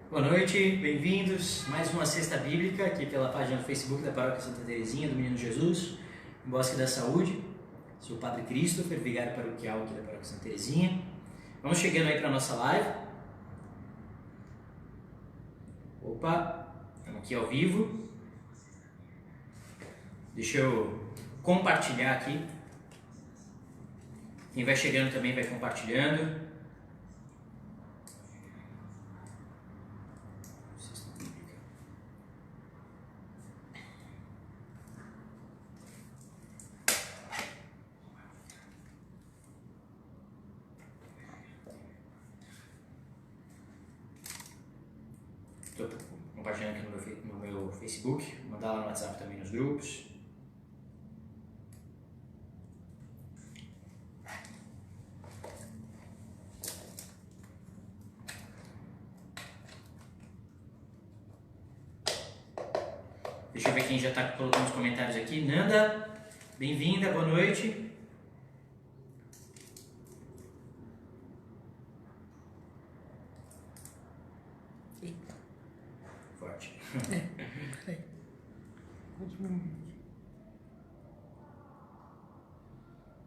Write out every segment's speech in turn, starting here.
Boa noite, bem-vindos. Mais uma Sexta Bíblica aqui pela página do Facebook da Paróquia Santa Teresinha do Menino Jesus, em Bosque da Saúde. Sou o Padre Christopher, vigário paroquial aqui da Paróquia Santa Teresinha. Vamos chegando aí para a nossa live. Opa, estamos aqui ao vivo. Deixa eu compartilhar aqui. Quem vai chegando também vai compartilhando. Estou compartilhando aqui no meu Facebook, vou mandar lá no WhatsApp também nos grupos. Deixa eu ver quem já está colocando os comentários aqui. Nanda, bem-vinda, boa noite. Forte. Peraí.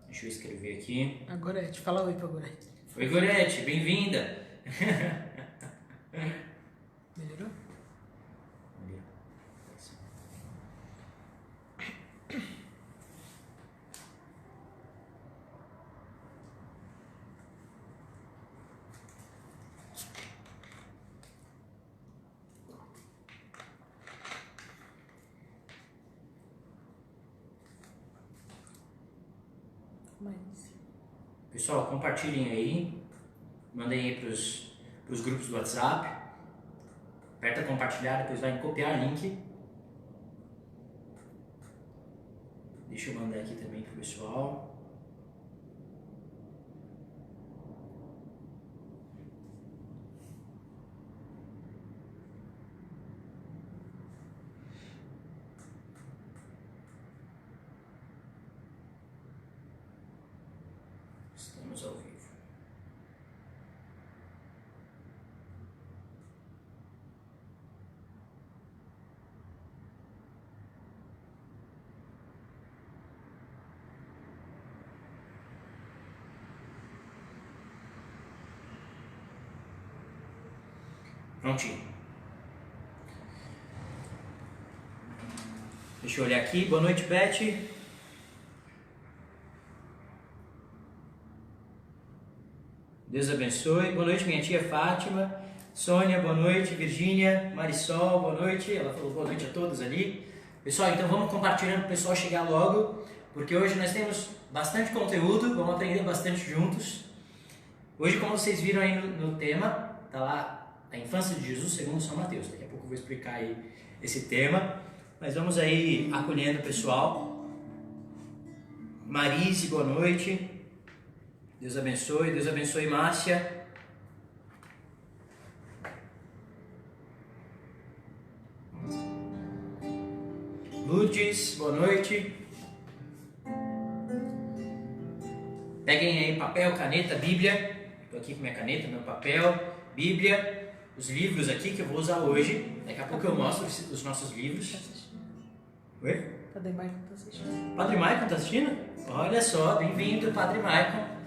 Deixa eu escrever aqui. A Gorete, fala oi pra Gorete. Oi, Gorete, bem-vinda. Melhorou? Pessoal, compartilhem aí, mandem aí para os grupos do WhatsApp, aperta compartilhar, depois vai em copiar link. Deixa eu mandar aqui também pro pessoal. Estamos ao vivo. Prontinho. Deixa eu olhar aqui. Boa noite, Beth. Deus abençoe. Boa noite, minha tia Fátima. Sônia, boa noite. Virgínia, Marisol, boa noite. Ela falou boa noite a todos ali. Pessoal, então vamos compartilhando para o pessoal chegar logo, porque hoje nós temos bastante conteúdo, vamos aprender bastante juntos. Hoje, como vocês viram aí no tema, tá lá a infância de Jesus segundo São Mateus. Daqui a pouco eu vou explicar aí esse tema, mas vamos aí acolhendo o pessoal. Marise, boa noite. Deus abençoe Márcia. Lourdes, boa noite. Peguem aí papel, caneta, Bíblia. Estou aqui com minha caneta, meu papel, Bíblia, os livros aqui que eu vou usar hoje. Daqui a pouco eu mostro os nossos livros. Oi? Padre Maicon tá assistindo. Padre Maicon tá assistindo? Olha só, bem-vindo, Padre Maicon.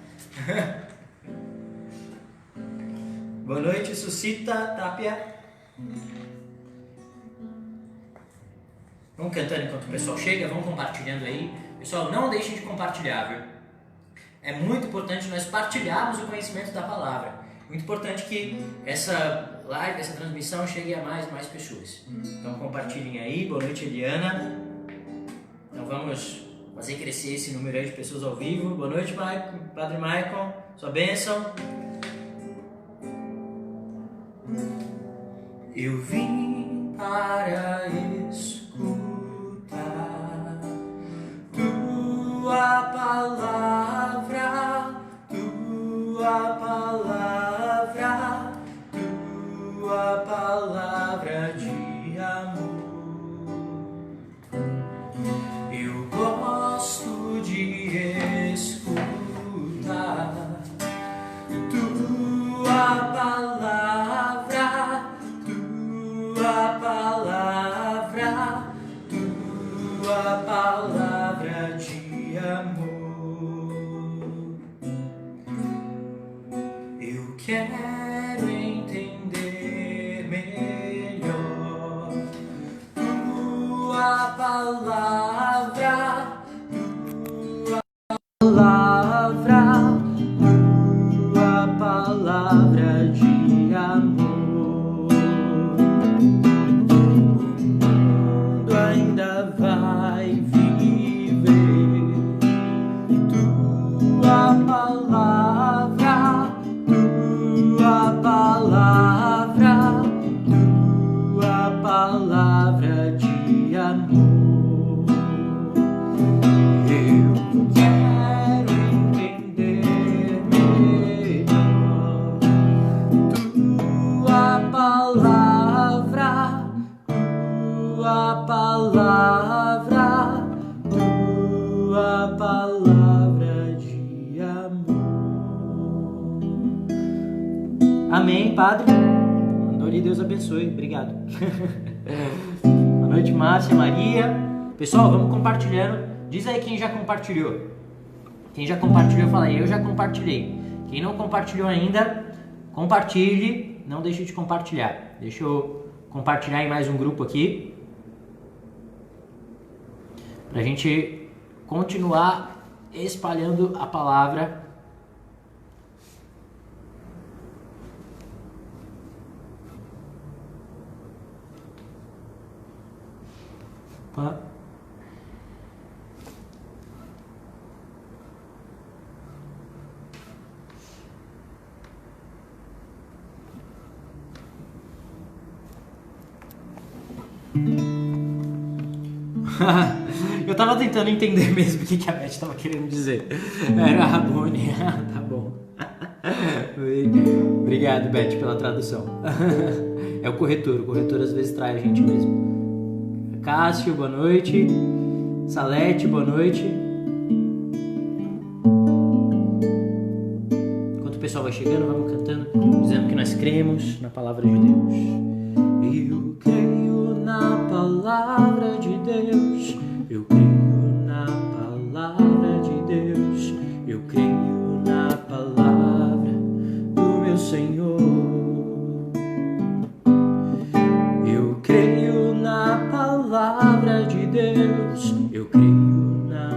Boa noite, Suscita Tapia. Vamos cantando enquanto o pessoal chega, vamos compartilhando aí. Pessoal, não deixem de compartilhar, viu? É muito importante nós partilharmos o conhecimento da palavra. Muito importante que essa live, essa transmissão chegue a mais pessoas. Então compartilhem aí. Boa noite, Eliana. Então vamos fazer crescer esse número aí de pessoas ao vivo. Boa noite, Padre Maicon. Sua bênção. Eu vim para escutar tua palavra, tua palavra, tua palavra de amor. Eu gosto de escutar tua palavra, quero entender melhor tua palavra, tua palavra de amor. O mundo ainda vai viver tua palavra, tua palavra, tua palavra de amor. Eu quero entender melhor tua palavra, tua palavra, tua palavra de amor. Amém, Padre. Mandou-lhe, Deus abençoe. Obrigado. Boa noite, Márcia, Maria. Pessoal, vamos compartilhando. Diz aí quem já compartilhou. Quem já compartilhou, fala aí. Eu já compartilhei. Quem não compartilhou ainda, compartilhe. Não deixe de compartilhar. Deixa eu compartilhar em mais um grupo aqui, pra gente continuar espalhando a palavra. Opa. Eu tava tentando entender mesmo o que a Beth tava querendo dizer. Era Rabone. Tá bom. Obrigado, Beth, pela tradução. É o corretor às vezes trai a gente mesmo. Cássio, boa noite. Salete, boa noite. Enquanto o pessoal vai chegando, vamos cantando, dizendo que nós cremos na palavra de Deus. Eu creio na palavra de Deus. Eu creio na palavra de Deus. Eu creio na palavra do meu Senhor. Eu creio na palavra de Deus. Eu creio na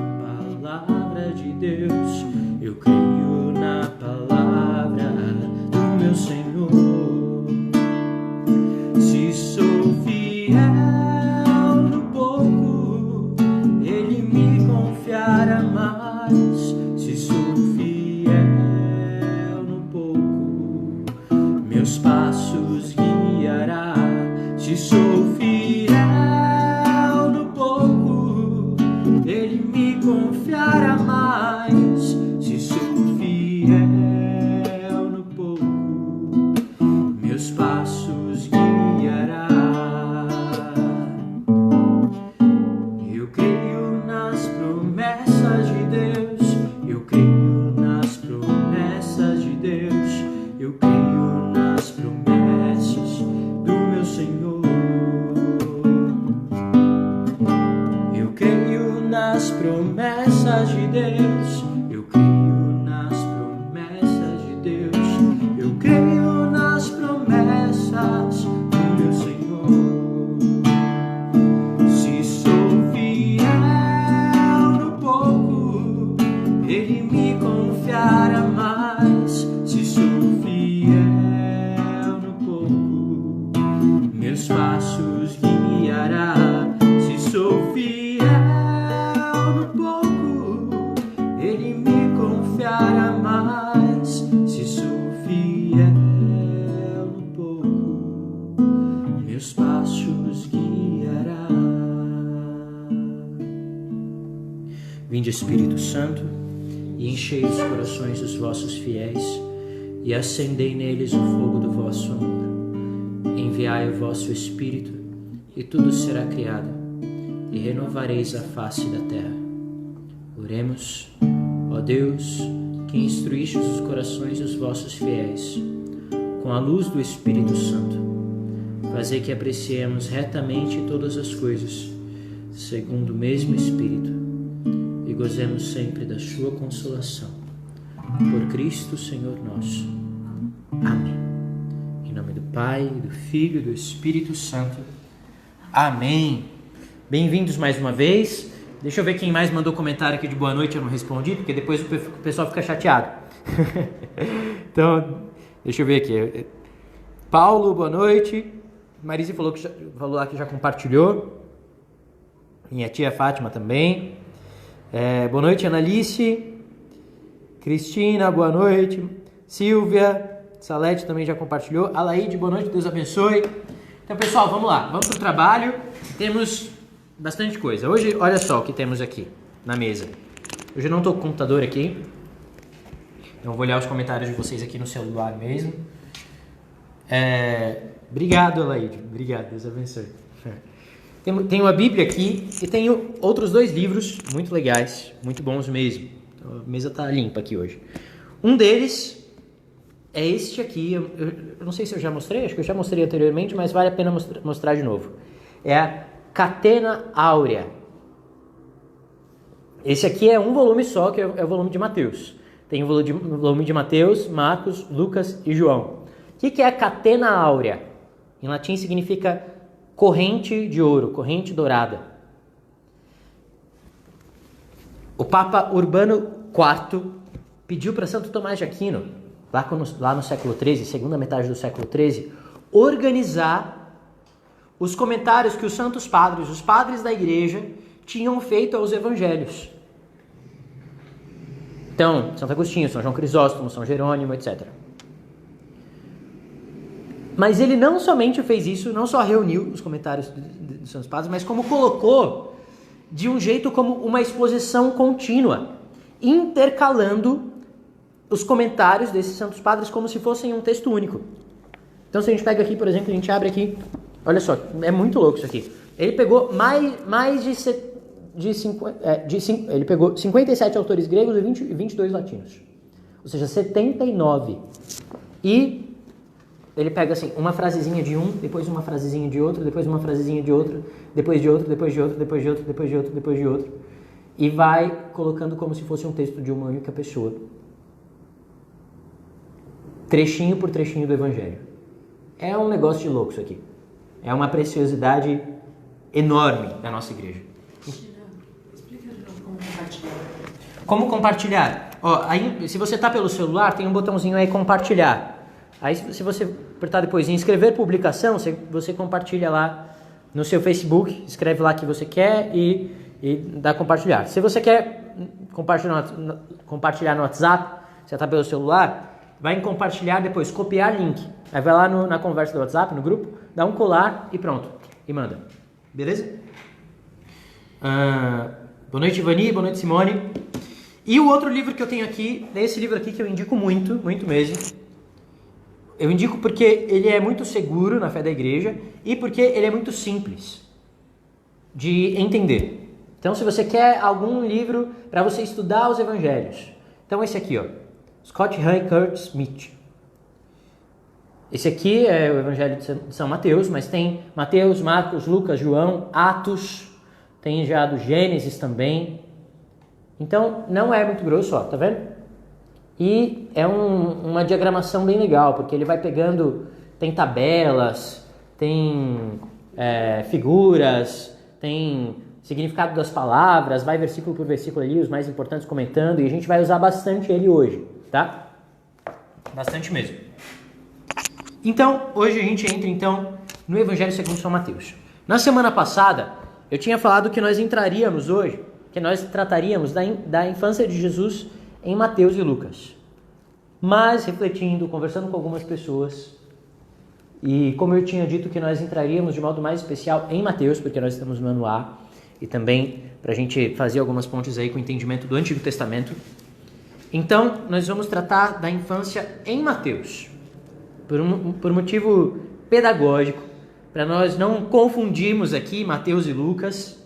palavra de Deus. Eu creio na palavra do meu Senhor. Se sou fiel no pouco, Ele me confiará mais. Se sou fiel no pouco, meus passos guiará. Se sou fiel no pouco, Ele me confiará mais. Se sou fiel no pouco, meus passos guiará. Eu creio nas promessas de Deus. Eu creio nas promessas de Deus. Eu creio nas promessas do meu Senhor. Eu creio nas promessas de Deus. Eu creio nas promessas de Deus. Eu creio nas promessas do meu Senhor. Se sou fiel no pouco, Ele me confiará mais. Se sou fiel no pouco, meus passos guiará. Se sou fiel no pouco, Ele me confiará mais. Se sou fiel no pouco, meus passos guiará. Vinde, Espírito Santo, e enchei os corações dos vossos fiéis, e acendei neles o fogo do vosso amor. Enviai o vosso Espírito, e tudo será criado, e renovareis a face da terra. Oremos. Ó Deus, que instruíste os corações dos vossos fiéis, com a luz do Espírito Santo, fazei que apreciemos retamente todas as coisas, segundo o mesmo Espírito, e gozemos sempre da sua consolação. Por Cristo, Senhor nosso. Amém. Pai, do Filho e do Espírito Santo. Amém. Bem-vindos mais uma vez. Deixa eu ver quem mais mandou comentário aqui de boa noite, eu não respondi, porque depois o pessoal fica chateado. Então, deixa eu ver aqui. Paulo, boa noite. Marise falou lá que já compartilhou. Minha tia Fátima também. Boa noite, Analice. Cristina, boa noite. Silvia, Salete também já compartilhou. Alaide, boa noite, Deus abençoe. Então, pessoal, vamos lá. Vamos para o trabalho. Temos bastante coisa. Hoje, olha só o que temos aqui na mesa. Hoje eu não estou com o computador aqui. Então, eu vou olhar os comentários de vocês aqui no celular mesmo. Obrigado, Alaide. Obrigado, Deus abençoe. Tenho a Bíblia aqui e tenho outros 2 livros muito legais, muito bons mesmo. Então, a mesa está limpa aqui hoje. Um deles é este aqui. Eu não sei se eu já mostrei, acho que eu já mostrei anteriormente, mas vale a pena mostrar de novo. É a Catena Áurea. Esse aqui é um volume só, que é o volume de Mateus. Tem o volume de Mateus, Marcos, Lucas e João. O que é a Catena Áurea? Em latim significa corrente de ouro, corrente dourada. O Papa Urbano IV pediu para Santo Tomás de Aquino, lá no século XIII, segunda metade do século XIII, organizar os comentários que os santos padres, os padres da igreja, tinham feito aos evangelhos. Então, Santo Agostinho, São João Crisóstomo, São Jerônimo, etc. Mas ele não somente fez isso, não só reuniu os comentários dos santos padres, mas como colocou de um jeito como uma exposição contínua, intercalando os comentários desses santos padres como se fossem um texto único. Então, se a gente pega aqui, por exemplo, a gente abre aqui, olha só, é muito louco isso aqui. Ele pegou ele pegou 57 autores gregos e 22 latinos. Ou seja, 79. E ele pega assim, uma frasezinha de um, depois uma frasezinha de outro, depois uma frasezinha de outro, depois de outro, depois de outro, depois de outro, depois de outro, depois de outro. E vai colocando como se fosse um texto de uma única pessoa. Trechinho por trechinho do Evangelho. É um negócio de louco isso aqui. É uma preciosidade enorme da nossa igreja. Explica de novo como compartilhar. Como compartilhar? Aí, se você está pelo celular, tem um botãozinho aí, compartilhar. Aí, se você apertar depois em inscrever publicação, você compartilha lá no seu Facebook, escreve lá que você quer e dá compartilhar. Se você quer compartilhar no WhatsApp, você está pelo celular, vai em compartilhar, depois copiar link. Aí vai lá na conversa do WhatsApp, no grupo, dá um colar e pronto. E manda. Beleza? Boa noite, Ivani. Boa noite, Simone. E o outro livro que eu tenho aqui, é esse livro aqui que eu indico muito, muito mesmo. Eu indico porque ele é muito seguro na fé da igreja e porque ele é muito simples de entender. Então, se você quer algum livro para você estudar os evangelhos, então esse aqui, ó, Scott Hay Kurt Smith. Esse aqui é o Evangelho de São Mateus, mas tem Mateus, Marcos, Lucas, João, Atos, tem já do Gênesis também. Então, não é muito grosso, ó, tá vendo? E é uma diagramação bem legal, porque ele vai pegando, tem tabelas, tem figuras, tem significado das palavras, vai versículo por versículo ali, os mais importantes comentando, e a gente vai usar bastante ele hoje, tá? Bastante mesmo. Então, hoje a gente entra então no Evangelho segundo São Mateus. Na semana passada, eu tinha falado que nós entraríamos hoje, que nós trataríamos da infância de Jesus em Mateus e Lucas. Mas, refletindo, conversando com algumas pessoas, e como eu tinha dito que nós entraríamos de modo mais especial em Mateus, porque nós estamos no ano A, e também para a gente fazer algumas pontes aí com o entendimento do Antigo Testamento. Então, nós vamos tratar da infância em Mateus, por motivo pedagógico, para nós não confundirmos aqui Mateus e Lucas.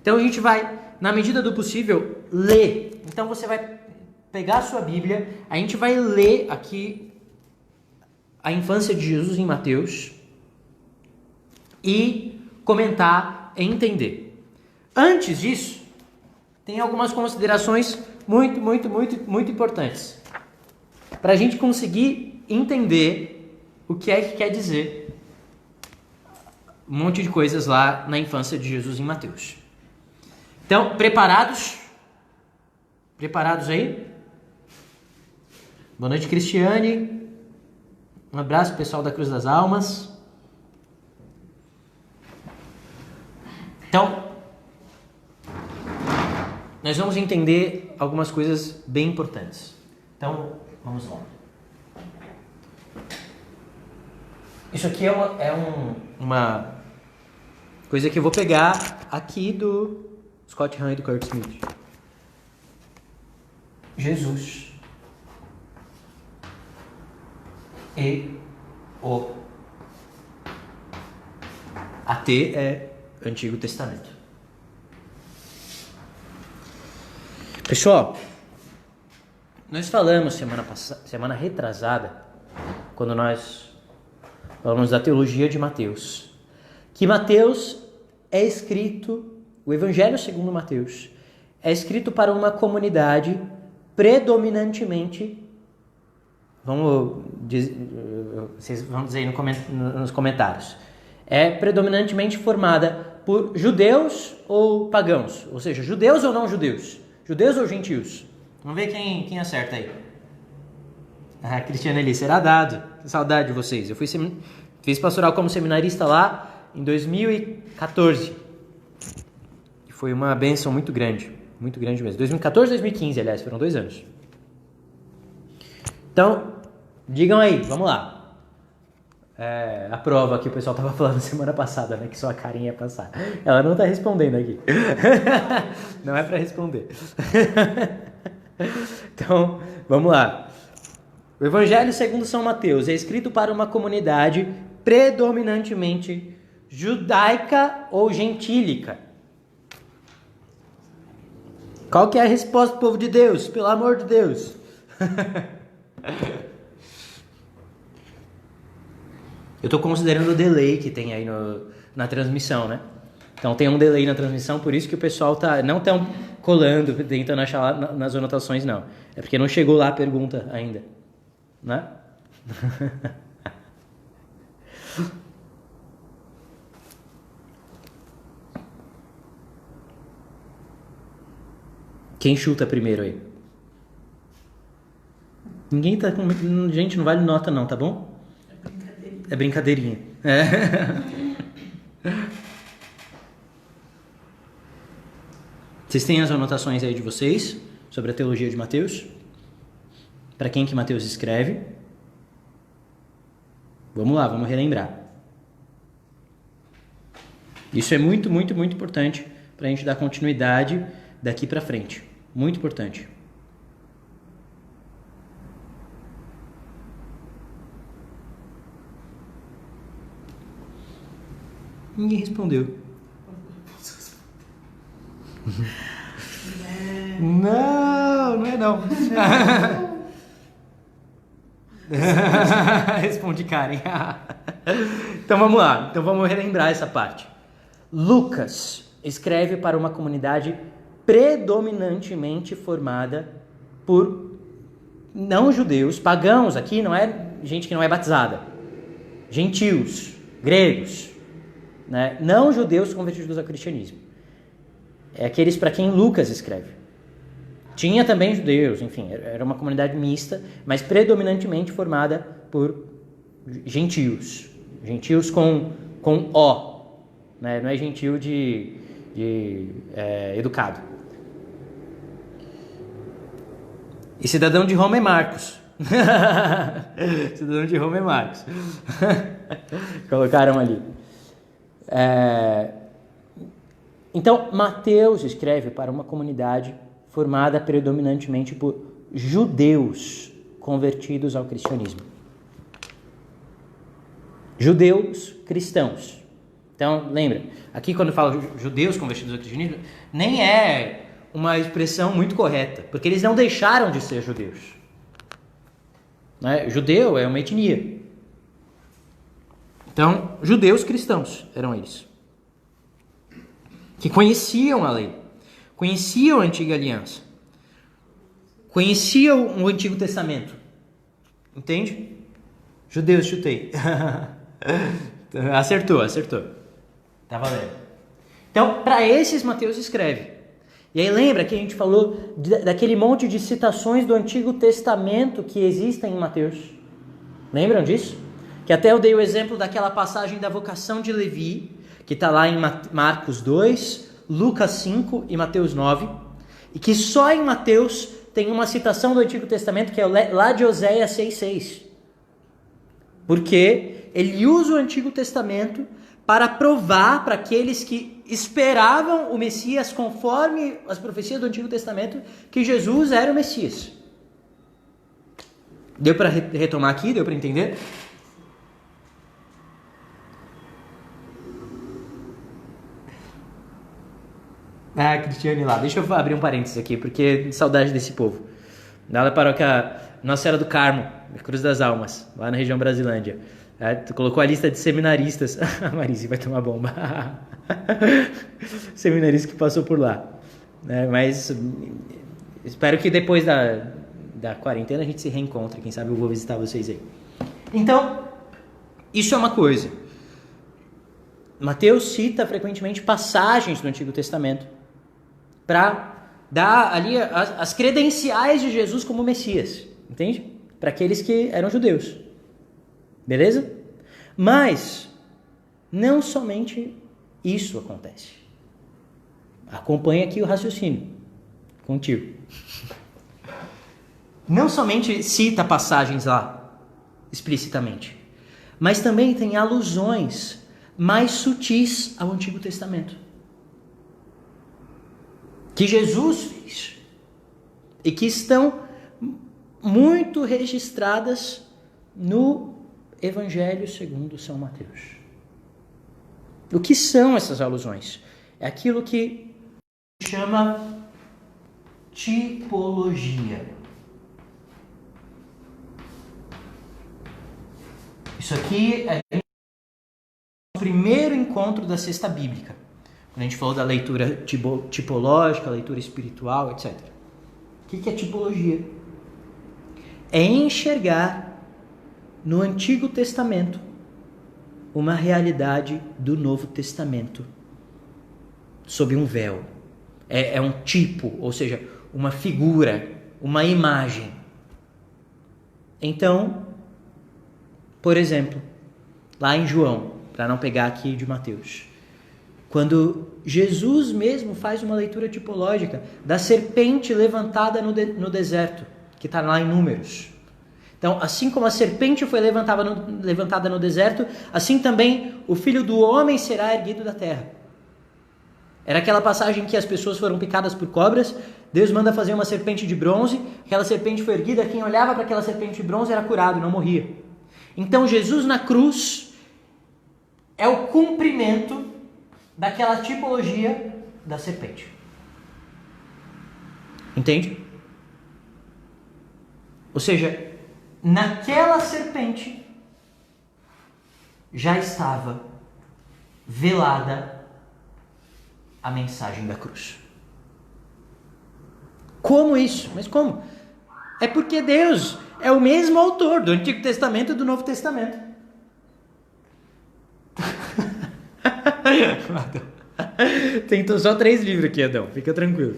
Então, a gente vai, na medida do possível, ler. Então, você vai pegar a sua Bíblia, a gente vai ler aqui a infância de Jesus em Mateus e comentar e entender. Antes disso, tem algumas considerações muito importantes para a gente conseguir entender o que é que quer dizer um monte de coisas lá na infância de Jesus em Mateus. Então, preparados? Preparados aí? Boa noite, Cristiane. Um abraço, pessoal da Cruz das Almas. Então, nós vamos entender algumas coisas bem importantes. Então, vamos lá. Isso aqui é uma coisa que eu vou pegar aqui do Scott Hahn e do Kurt Smith. Jesus e o AT é Antigo Testamento. Pessoal, nós falamos semana retrasada, quando nós falamos da teologia de Mateus, que Mateus é escrito, o Evangelho segundo Mateus, é escrito para uma comunidade predominantemente, vocês vão dizer aí nos comentários, é predominantemente formada por judeus ou pagãos, ou seja, judeus ou não judeus, judeus ou gentios. Vamos ver quem acerta aí. Ah, Cristiane ali, será dado. Que saudade de vocês. Eu fiz pastoral como seminarista lá em 2014. E foi uma bênção muito grande mesmo. 2014 e 2015, aliás, foram 2 anos. Então, digam aí, vamos lá. A prova que o pessoal estava falando semana passada, né? Que só a Karen ia passar. Ela não está respondendo aqui. Não é para responder. Então, vamos lá. O Evangelho segundo São Mateus é escrito para uma comunidade predominantemente judaica ou gentílica. Qual que é a resposta do povo de Deus? Pelo amor de Deus. Eu estou considerando o delay que tem aí na transmissão, né? Então tem um delay na transmissão, por isso que o pessoal não tão colando, tentando achar lá nas anotações, não. É porque não chegou lá a pergunta ainda, né? Quem chuta primeiro aí? Ninguém tá com... Gente, não vale nota não, tá bom? É brincadeirinha. Vocês têm as anotações aí de vocês sobre a teologia de Mateus? Para quem que Mateus escreve? Vamos lá, vamos relembrar. Isso é muito, muito, muito importante para a gente dar continuidade daqui para frente. Muito importante. Ninguém respondeu. Não é não. Responde Karen. Então vamos lá. Então vamos relembrar essa parte. Lucas escreve para uma comunidade predominantemente formada por não judeus, pagãos. Aqui não é gente que não é batizada. Gentios, gregos, né? Não judeus convertidos ao cristianismo. É aqueles para quem Lucas escreve. Tinha também judeus, enfim, era uma comunidade mista, mas predominantemente formada por gentios. Gentios com O, né? Não é gentio de educado. E cidadão de Roma é Marcos. Cidadão de Roma é Marcos. Colocaram ali. Então, Mateus escreve para uma comunidade formada predominantemente por judeus convertidos ao cristianismo. Judeus cristãos. Então, lembra, aqui quando eu falo judeus convertidos ao cristianismo, nem é uma expressão muito correta, porque eles não deixaram de ser judeus. Né? Judeu é uma etnia. Então, judeus cristãos eram eles. Que conheciam a lei, conheciam a antiga aliança, conheciam o Antigo Testamento. Entende? Judeus, chutei. Acertou. Tá valendo. Então, para esses Mateus escreve. E aí lembra que a gente falou daquele monte de citações do Antigo Testamento que existem em Mateus? Lembram disso? Que até eu dei o exemplo daquela passagem da vocação de Levi, que está lá em Marcos 2, Lucas 5 e Mateus 9, e que só em Mateus tem uma citação do Antigo Testamento, que é lá de Oséias 6,6. Porque ele usa o Antigo Testamento para provar para aqueles que esperavam o Messias conforme as profecias do Antigo Testamento que Jesus era o Messias. Deu para retomar aqui? Deu para entender? Ah, Cristiane lá. Deixa eu abrir um parênteses aqui, porque saudade desse povo. Lá da paróquia Nossa Senhora do Carmo, Cruz das Almas, lá na região Brasilândia. Tu colocou a lista de seminaristas. A Marise vai tomar bomba. Seminarista que passou por lá. Mas espero que depois da quarentena a gente se reencontre. Quem sabe eu vou visitar vocês aí. Então, isso é uma coisa. Mateus cita frequentemente passagens do Antigo Testamento para dar ali as credenciais de Jesus como Messias. Entende? Para aqueles que eram judeus. Beleza? Mas não somente isso acontece. Acompanha aqui o raciocínio contigo. Não somente cita passagens lá explicitamente, mas também tem alusões mais sutis ao Antigo Testamento que Jesus fez e que estão muito registradas no Evangelho segundo São Mateus. O que são essas alusões? É aquilo que chama tipologia. Isso aqui é o primeiro encontro da cesta bíblica, quando a gente falou da leitura tipológica, leitura espiritual, etc. O que é tipologia? É enxergar no Antigo Testamento uma realidade do Novo Testamento sob um véu. É um tipo, ou seja, uma figura, uma imagem. Então, por exemplo, lá em João, para não pegar aqui de Mateus, quando Jesus mesmo faz uma leitura tipológica da serpente levantada no deserto, que está lá em Números. Então, assim como a serpente foi levantada no deserto, assim também o Filho do Homem será erguido da terra. Era aquela passagem que as pessoas foram picadas por cobras, Deus manda fazer uma serpente de bronze, aquela serpente foi erguida, quem olhava para aquela serpente de bronze era curado, não morria. Então, Jesus na cruz é o cumprimento daquela tipologia da serpente. Entende? Ou seja, naquela serpente já estava velada a mensagem da cruz. Como isso? Mas como? É porque Deus é o mesmo autor do Antigo Testamento e do Novo Testamento. Tem só 3 livros aqui, Adão. Fica tranquilo.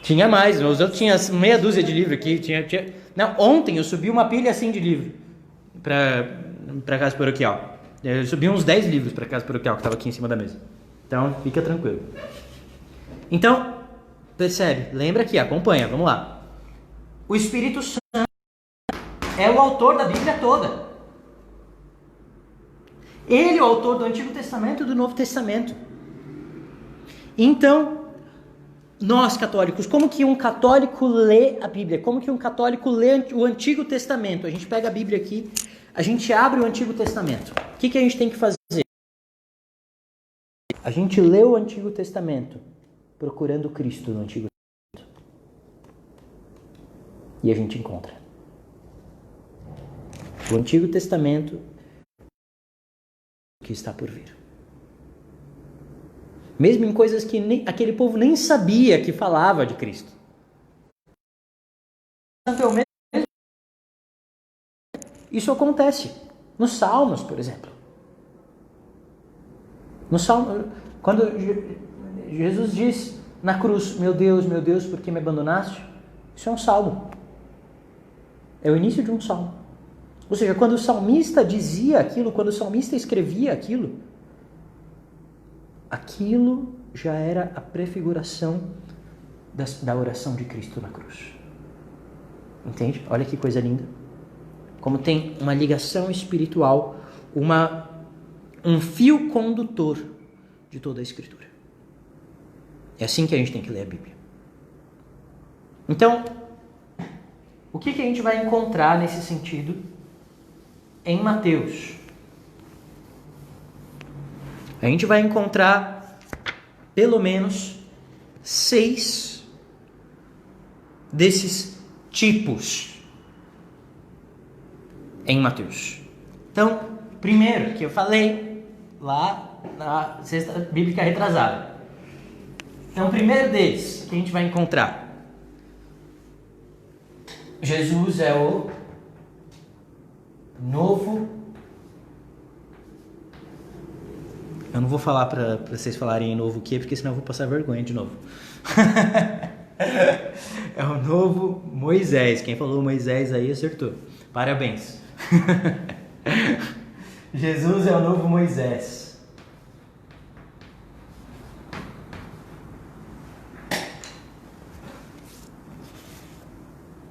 Tinha mais, os outros tinham meia dúzia de livros aqui. Não, ontem eu subi uma pilha assim de livro para casa paroquial. Eu subi uns 10 livros para casa paroquial que estava aqui em cima da mesa. Então, fica tranquilo. Então, percebe? Lembra aqui, acompanha, vamos lá. O Espírito Santo é o autor da Bíblia toda. Ele é o autor do Antigo Testamento e do Novo Testamento. Então, nós católicos, como que um católico lê a Bíblia? Como que um católico lê o Antigo Testamento? A gente pega a Bíblia aqui, a gente abre o Antigo Testamento. O que a gente tem que fazer? A gente lê o Antigo Testamento procurando Cristo no Antigo Testamento. E a gente encontra. O Antigo Testamento que está por vir. Mesmo em coisas que aquele povo nem sabia que falava de Cristo. Isso acontece nos Salmos, por exemplo. No Salmo, quando Jesus diz na cruz, meu Deus, por que me abandonaste? Isso é um salmo. É o início de um salmo. Ou seja, quando o salmista dizia aquilo, quando o salmista escrevia aquilo, aquilo já era a prefiguração da oração de Cristo na cruz. Entende? Olha que coisa linda. Como tem uma ligação espiritual, um fio condutor de toda a Escritura. É assim que a gente tem que ler a Bíblia. Então, o que a gente vai encontrar nesse sentido em Mateus? A gente vai encontrar pelo menos 6 desses tipos em Mateus. Então, primeiro, que eu falei lá na sexta bíblica retrasada. Então, o primeiro deles que a gente vai encontrar, Jesus é o novo. Eu não vou falar para vocês falarem novo o quê, porque senão eu vou passar vergonha de novo. É o novo Moisés. Quem falou Moisés aí acertou. Parabéns. Jesus é o novo Moisés.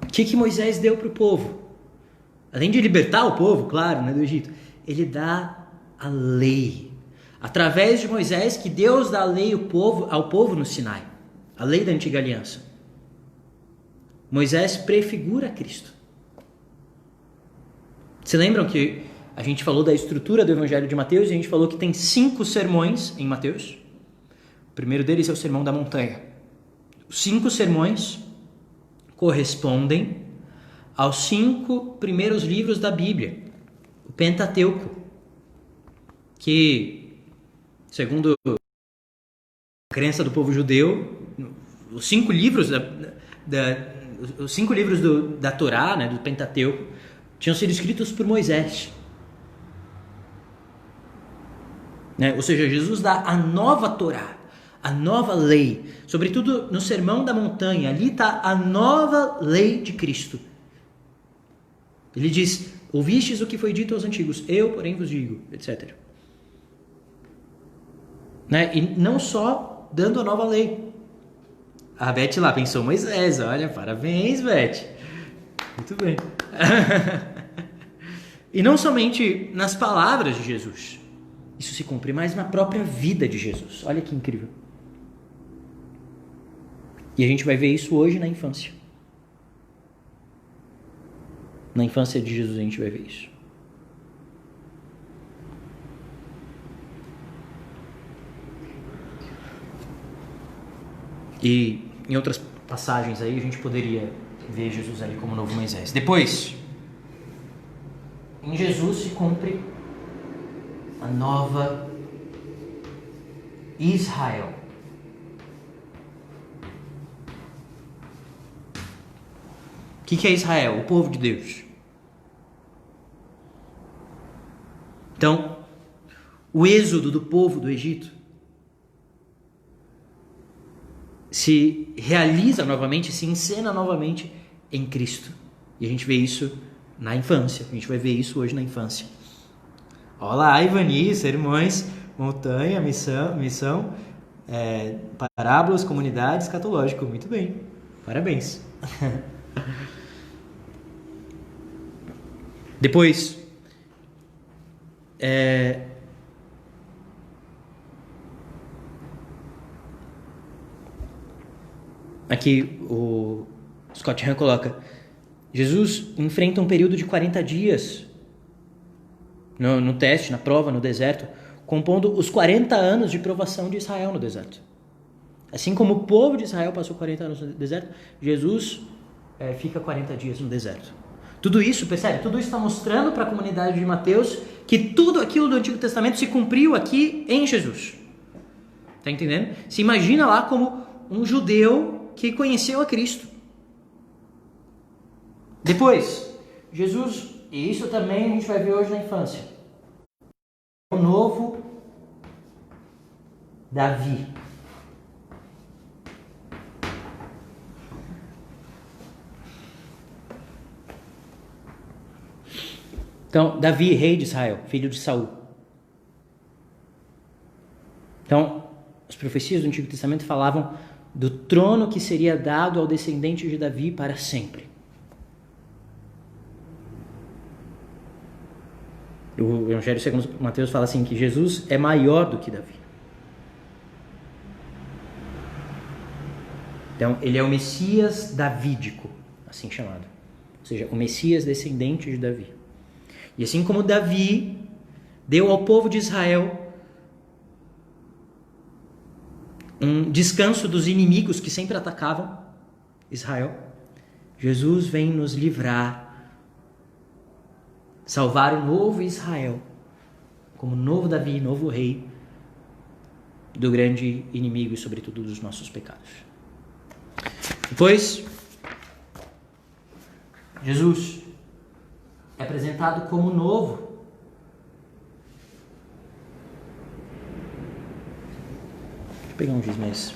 O que Moisés deu para o povo? Além de libertar o povo, claro, né, do Egito, ele dá a lei. Através de Moisés, que Deus dá a lei ao povo no Sinai. A lei da antiga aliança. Moisés prefigura Cristo. Se lembram que a gente falou da estrutura do Evangelho de Mateus e a gente falou que tem 5 sermões em Mateus? O primeiro deles é o Sermão da Montanha. Os 5 sermões correspondem aos 5 primeiros livros da Bíblia, o Pentateuco, que, segundo a crença do povo judeu, os 5 livros os 5 livros da Torá, né, do Pentateuco, tinham sido escritos por Moisés. Né? Ou seja, Jesus dá a nova Torá, a nova lei, sobretudo no Sermão da Montanha, ali está a nova lei de Cristo. Ele diz, ouvistes o que foi dito aos antigos, eu, porém, vos digo, etc. Né? E não só dando a nova lei. A Beth lá pensou Moisés, olha, parabéns, Beth. Muito bem. E não somente nas palavras de Jesus, isso se cumpre, mas na própria vida de Jesus. Olha que incrível. E a gente vai ver isso hoje na infância. Na infância de Jesus a gente vai ver isso. E em outras passagens aí a gente poderia ver Jesus ali como novo Moisés. Depois, em Jesus se cumpre a nova Israel. O que é Israel? O povo de Deus. Então, o êxodo do povo do Egito se realiza novamente, se encena novamente em Cristo. E a gente vê isso na infância. A gente vai ver isso hoje na infância. Olá, Ivani, sermões, montanha, missão, parábolas, comunidade, escatológico. Muito bem. Parabéns. Depois, aqui o Scott Hahn coloca, Jesus enfrenta um período de 40 dias no teste, na prova, no deserto, compondo os 40 anos de provação de Israel no deserto. Assim como o povo de Israel passou 40 anos no deserto, Jesus fica 40 dias no deserto. Tudo isso, percebe? Tudo isso está mostrando para a comunidade de Mateus que tudo aquilo do Antigo Testamento se cumpriu aqui em Jesus. Está entendendo? Se imagina lá como um judeu que conheceu a Cristo. Depois, Jesus, e isso também a gente vai ver hoje na infância, o novo Davi. Então, Davi, rei de Israel, filho de Saul. Então, as profecias do Antigo Testamento falavam do trono que seria dado ao descendente de Davi para sempre. O Evangelho segundo Mateus fala assim, que Jesus é maior do que Davi. Então, ele é o Messias davídico, assim chamado. Ou seja, o Messias descendente de Davi. E assim como Davi deu ao povo de Israel um descanso dos inimigos que sempre atacavam Israel, Jesus vem nos livrar, salvar o novo Israel, como novo Davi, novo rei, do grande inimigo e sobretudo dos nossos pecados. Depois, Jesus é apresentado como novo. Deixa eu pegar um giz mais.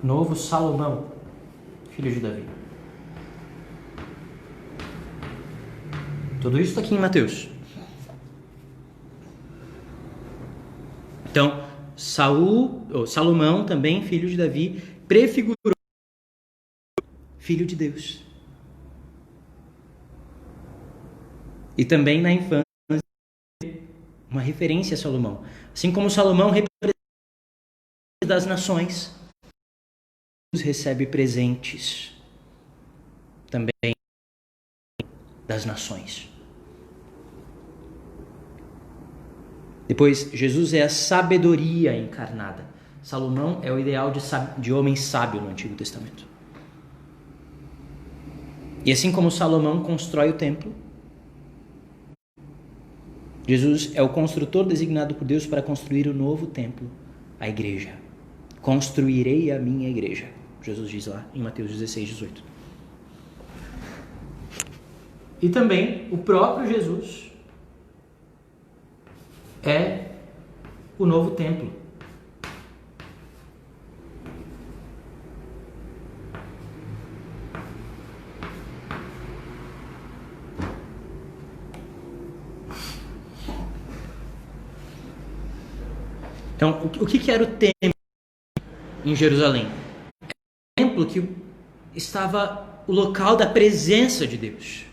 Novo Salomão, filho de Davi. Tudo isso está aqui em Mateus. Então, Salomão, também filho de Davi, prefigurou filho de Deus. E também na infância, uma referência a Salomão. Assim como Salomão representa das nações, Deus recebe presentes também das nações. Depois, Jesus é a sabedoria encarnada. Salomão é o ideal de homem sábio no Antigo Testamento. E assim como Salomão constrói o templo, Jesus é o construtor designado por Deus para construir o novo templo, a igreja. Construirei a minha igreja, Jesus diz lá em Mateus 16, 18. E também o próprio Jesus é o novo templo. Então, o que era o templo em Jerusalém? Era um templo que estava o local da presença de Deus.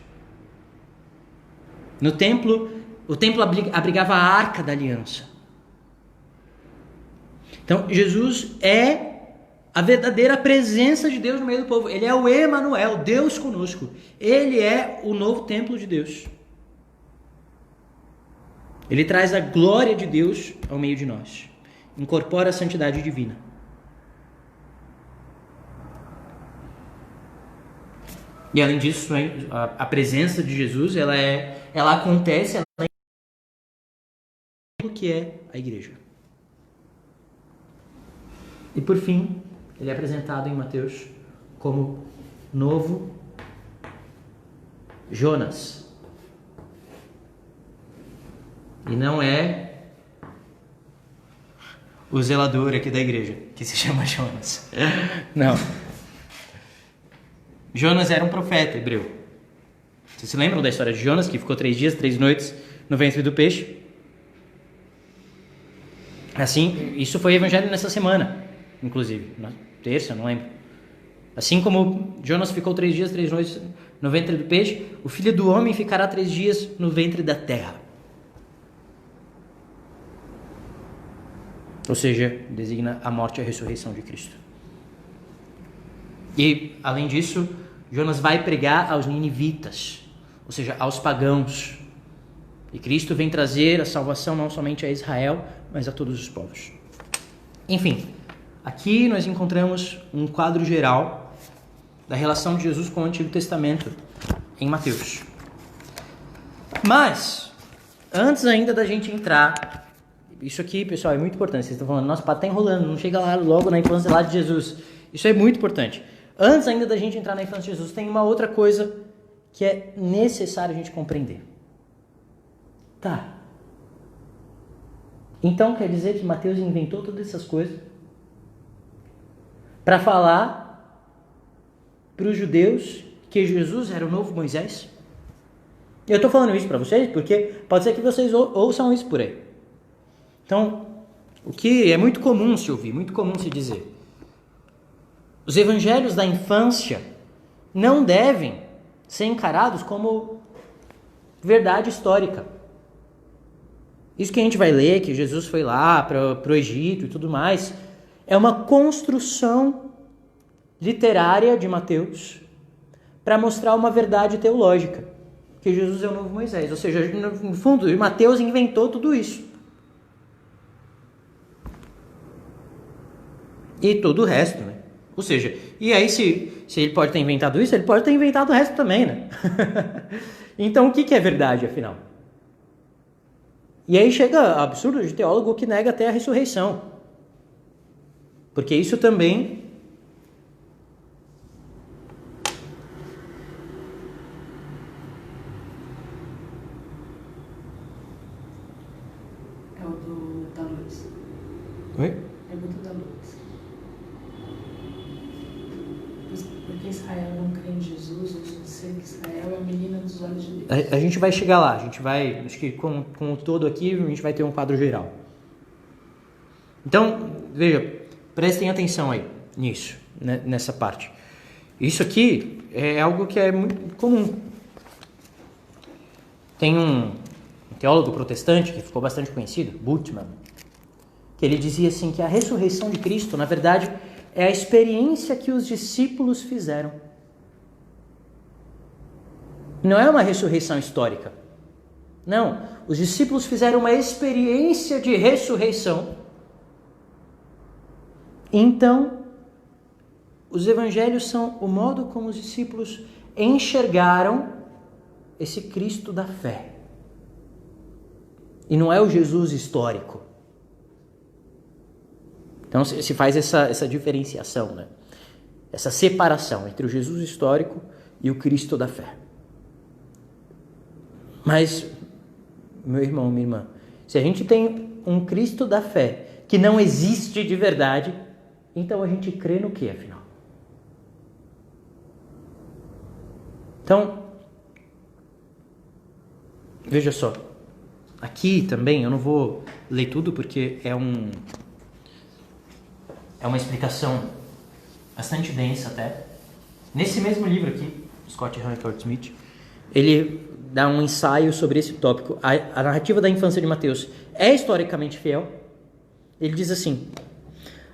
No templo, o templo abrigava a Arca da Aliança. Então, Jesus é a verdadeira presença de Deus no meio do povo. Ele é o Emanuel, Deus conosco. Ele é o novo templo de Deus. Ele traz a glória de Deus ao meio de nós. Incorpora a santidade divina. E além disso, a presença de Jesus, ela acontece, ela é o que é a igreja. E por fim, ele é apresentado em Mateus como novo Jonas. E não é o zelador aqui da igreja, que se chama Jonas. Não. Jonas era um profeta hebreu. Vocês se lembram da história de Jonas, que ficou 3 dias, 3 noites no ventre do peixe? Assim, isso foi evangelho nessa semana, inclusive, na terça, não lembro. Assim como Jonas ficou 3 dias, 3 noites no ventre do peixe, o Filho do Homem ficará 3 dias no ventre da terra. Ou seja, designa a morte e a ressurreição de Cristo. E, além disso, Jonas vai pregar aos ninivitas, ou seja, aos pagãos. E Cristo vem trazer a salvação não somente a Israel, mas a todos os povos. Enfim, aqui nós encontramos um quadro geral da relação de Jesus com o Antigo Testamento em Mateus. Mas, antes ainda da gente entrar, isso aqui, pessoal, é muito importante. Vocês estão falando, nossa, o pato tá enrolando, não chega lá logo na infância lá de Jesus. Isso é muito importante. Antes ainda da gente entrar na infância de Jesus, tem uma outra coisa que é necessário a gente compreender. Tá. Então quer dizer que Mateus inventou todas essas coisas para falar para os judeus que Jesus era o novo Moisés? Eu estou falando isso para vocês porque pode ser que vocês ouçam isso por aí. Então, o que é muito comum se ouvir, muito comum se dizer. Os evangelhos da infância não devem ser encarados como verdade histórica. Isso que a gente vai ler, que Jesus foi lá para o Egito e tudo mais, é uma construção literária de Mateus para mostrar uma verdade teológica, que Jesus é o novo Moisés. Ou seja, no fundo, Mateus inventou tudo isso. E todo o resto, né? Ou seja, e aí se ele pode ter inventado isso, ele pode ter inventado o resto também, né? Então o que é verdade, afinal? E aí chega absurdo de teólogo que nega até a ressurreição. Porque isso também É o da luz. Oi? Pergunta da luz. Por que Israel não crê em Jesus? Ou dizer que Israel é a menina dos olhos de Deus? A gente vai chegar lá, a gente vai, acho que com o todo aqui, a gente vai ter um quadro geral. Então, veja, prestem atenção aí nisso, né, nessa parte. Isso aqui é algo que é muito comum. Tem um teólogo protestante que ficou bastante conhecido, Bultmann, que ele dizia assim que a ressurreição de Cristo, na verdade, é a experiência que os discípulos fizeram. Não é uma ressurreição histórica. Não, os discípulos fizeram uma experiência de ressurreição. Então, os evangelhos são o modo como os discípulos enxergaram esse Cristo da fé. E não é o Jesus histórico. Então se faz essa diferenciação, né? Essa separação entre o Jesus histórico e o Cristo da fé. Mas, meu irmão, minha irmã, se a gente tem um Cristo da fé que não existe de verdade, então a gente crê no que, afinal? Então, veja só. Aqui também, eu não vou ler tudo porque é uma explicação bastante densa até. Nesse mesmo livro aqui, Scott Hanford Smith, ele dá um ensaio sobre esse tópico. A narrativa da infância de Mateus é historicamente fiel. Ele diz assim: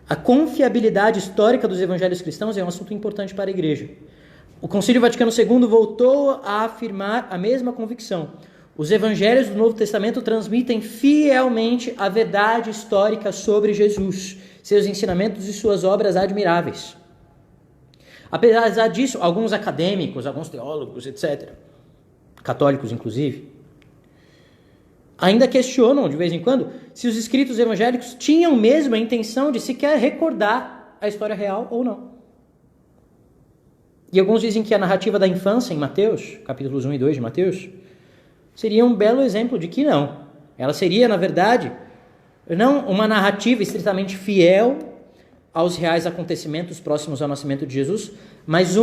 a confiabilidade histórica dos evangelhos cristãos é um assunto importante para a igreja. O Concílio Vaticano II voltou a afirmar a mesma convicção. Os evangelhos do Novo Testamento transmitem fielmente a verdade histórica sobre Jesus, seus ensinamentos e suas obras admiráveis. Apesar disso, alguns acadêmicos, alguns teólogos, etc., católicos inclusive, ainda questionam de vez em quando se os escritos evangélicos tinham mesmo a intenção de sequer recordar a história real ou não. E alguns dizem que a narrativa da infância em Mateus, capítulos 1 e 2 de Mateus, seria um belo exemplo de que não. Ela seria, na verdade, não uma narrativa estritamente fiel aos reais acontecimentos próximos ao nascimento de Jesus, mas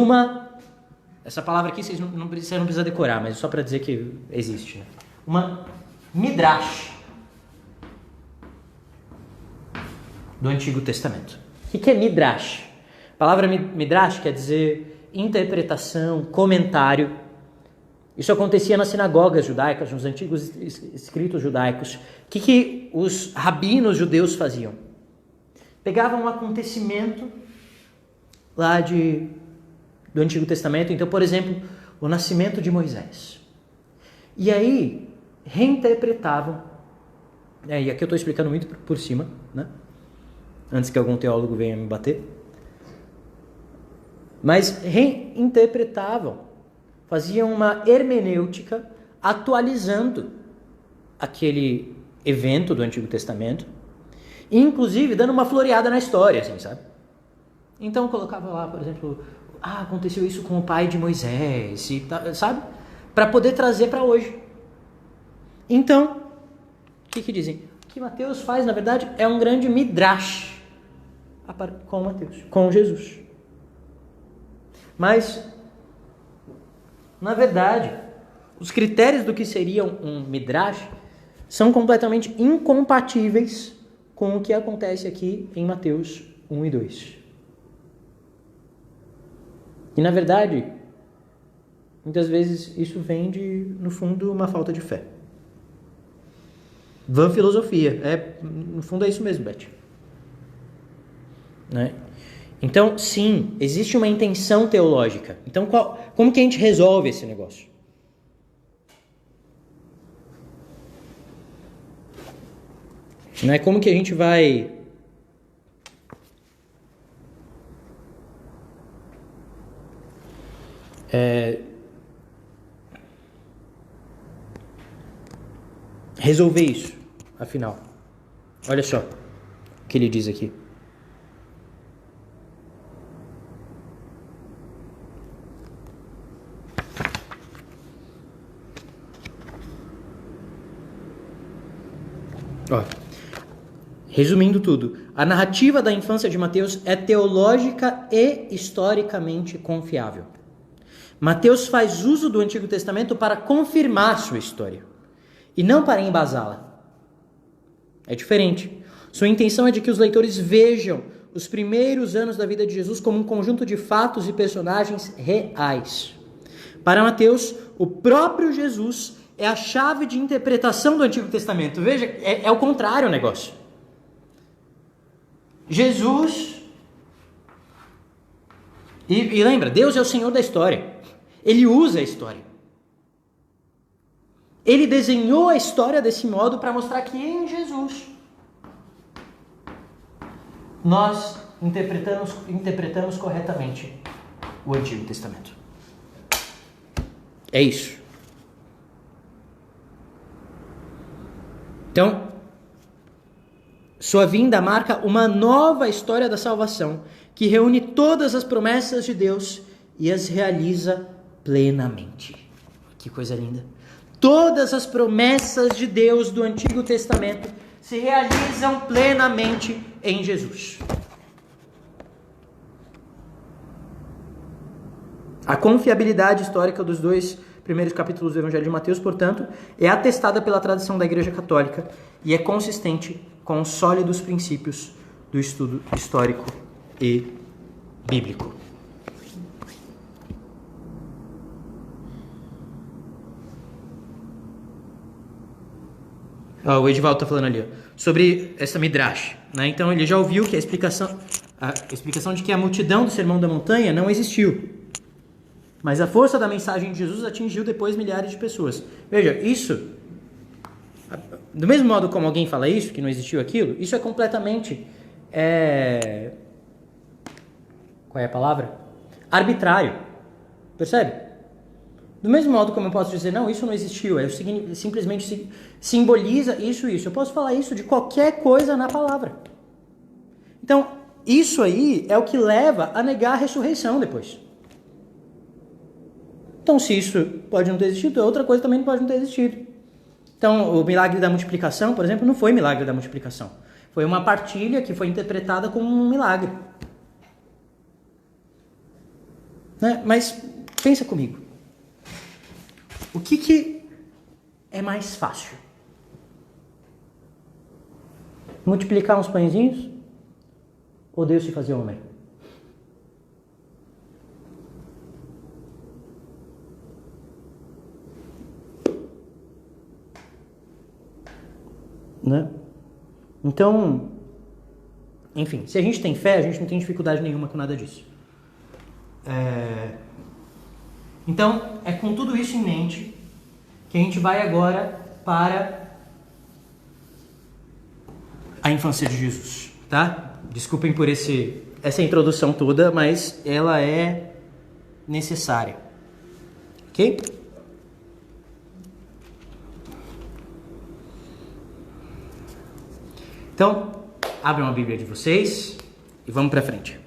essa palavra aqui você não precisa decorar, mas só para dizer que existe, né? Uma midrash do Antigo Testamento. O que é midrash? A palavra midrash quer dizer interpretação, comentário. Isso acontecia nas sinagogas judaicas, nos antigos escritos judaicos. O que os rabinos judeus faziam? Pegavam um acontecimento lá do Antigo Testamento, então, por exemplo, o nascimento de Moisés. E aí, reinterpretavam, e aqui eu estou explicando muito por cima, né? Antes que algum teólogo venha me bater, mas reinterpretavam, faziam uma hermenêutica atualizando aquele evento do Antigo Testamento, inclusive dando uma floreada na história, assim, sabe? Então colocava lá, por exemplo, aconteceu isso com o pai de Moisés, e sabe? Para poder trazer para hoje. Então, o que dizem? O que Mateus faz, na verdade, é um grande midrash com Mateus, com Jesus. Mas, na verdade, os critérios do que seria um midrash são completamente incompatíveis com o que acontece aqui em Mateus 1 e 2. E, na verdade, muitas vezes isso vem de, no fundo, uma falta de fé. Vã filosofia. No fundo é isso mesmo, Beth. Né? Então, sim, existe uma intenção teológica. Então, como que a gente resolve esse negócio? Né? Como que a gente vai... resolver isso, afinal. Olha só o que ele diz aqui. Resumindo tudo, a narrativa da infância de Mateus é teológica e historicamente confiável. Mateus faz uso do Antigo Testamento para confirmar sua história e não para embasá-la. É diferente. Sua intenção é de que os leitores vejam os primeiros anos da vida de Jesus como um conjunto de fatos e personagens reais. Para Mateus, o próprio Jesus é a chave de interpretação do Antigo Testamento. Veja, é o contrário o negócio. Jesus... E lembra, Deus é o Senhor da história. Ele usa a história. Ele desenhou a história desse modo para mostrar que em Jesus nós interpretamos corretamente o Antigo Testamento. É isso. Então, sua vinda marca uma nova história da salvação que reúne todas as promessas de Deus e as realiza plenamente. Que coisa linda. Todas as promessas de Deus do Antigo Testamento se realizam plenamente em Jesus. A confiabilidade histórica dos 2 primeiros capítulos do Evangelho de Mateus, portanto, é atestada pela tradição da Igreja Católica e é consistente com os sólidos princípios do estudo histórico e bíblico. O Edivaldo está falando ali sobre essa midrash, né? Então ele já ouviu que a explicação de que a multidão do Sermão da Montanha não existiu. Mas a força da mensagem de Jesus atingiu depois milhares de pessoas. Veja, isso, do mesmo modo como alguém fala isso, que não existiu aquilo, isso é completamente, qual é a palavra? Arbitrário. Percebe? Do mesmo modo como eu posso dizer, não, isso não existiu, simplesmente simboliza isso. Eu posso falar isso de qualquer coisa na palavra. Então, isso aí é o que leva a negar a ressurreição depois. Então, se isso pode não ter existido, outra coisa também não pode não ter existido. Então, o milagre da multiplicação, por exemplo, não foi milagre da multiplicação. Foi uma partilha que foi interpretada como um milagre. Né? Mas, pensa comigo. O que é mais fácil? Multiplicar uns pãezinhos? Ou Deus se fazer homem? Né? Então, enfim, se a gente tem fé, a gente não tem dificuldade nenhuma com nada disso. Então, é com tudo isso em mente que a gente vai agora para a infância de Jesus, tá? Desculpem por essa introdução toda, mas ela é necessária. Ok? Então, abram a Bíblia de vocês e vamos para frente.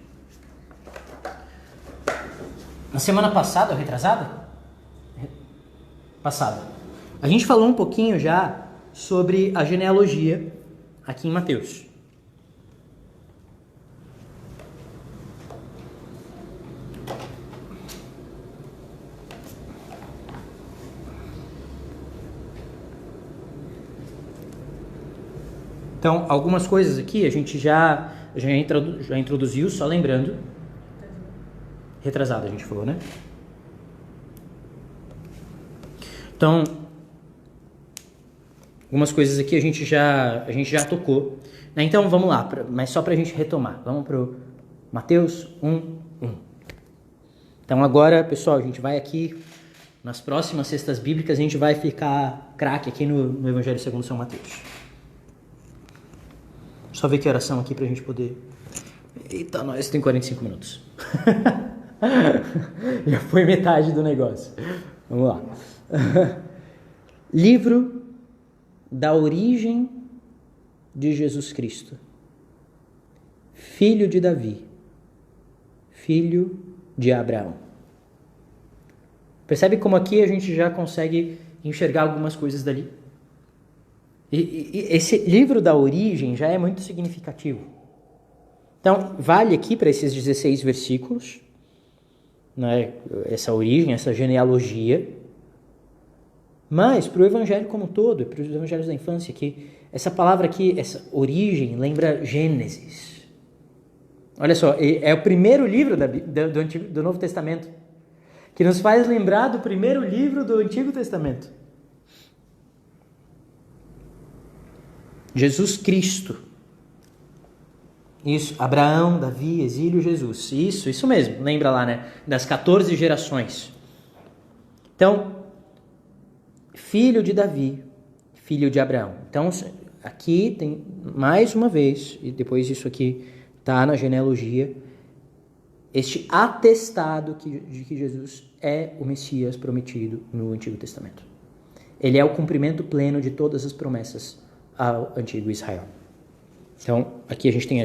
Na semana passada, ou retrasada? Passada. A gente falou um pouquinho já sobre a genealogia aqui em Mateus. Então, algumas coisas aqui a gente já introduziu, só lembrando. Retrasado a gente falou, né? Então, algumas coisas aqui a gente já tocou. Então, vamos lá, mas só para a gente retomar. Vamos para o Mateus 1:1. Então, agora, pessoal, a gente vai aqui, nas próximas cestas bíblicas, a gente vai ficar craque aqui no Evangelho segundo São Mateus. Só ver que oração aqui pra gente poder... Eita, nós tem 45 minutos. Já foi metade do negócio. Vamos lá. Livro da origem de Jesus Cristo. Filho de Davi. Filho de Abraão. Percebe como aqui a gente já consegue enxergar algumas coisas dali? E esse livro da origem já é muito significativo. Então, vale aqui para esses 16 versículos, né, essa origem, essa genealogia, mas para o Evangelho como um todo, para os Evangelhos da infância, que essa palavra aqui, essa origem, lembra Gênesis. Olha só, é o primeiro livro do Novo Testamento, que nos faz lembrar do primeiro livro do Antigo Testamento. Jesus Cristo. Isso, Abraão, Davi, Exílio, Jesus. Isso mesmo, lembra lá, né? Das 14 gerações. Então, filho de Davi, filho de Abraão. Então, aqui tem mais uma vez, e depois isso aqui está na genealogia, este atestado de que Jesus é o Messias prometido no Antigo Testamento. Ele é o cumprimento pleno de todas as promessas ao antigo Israel. Então, aqui a gente tem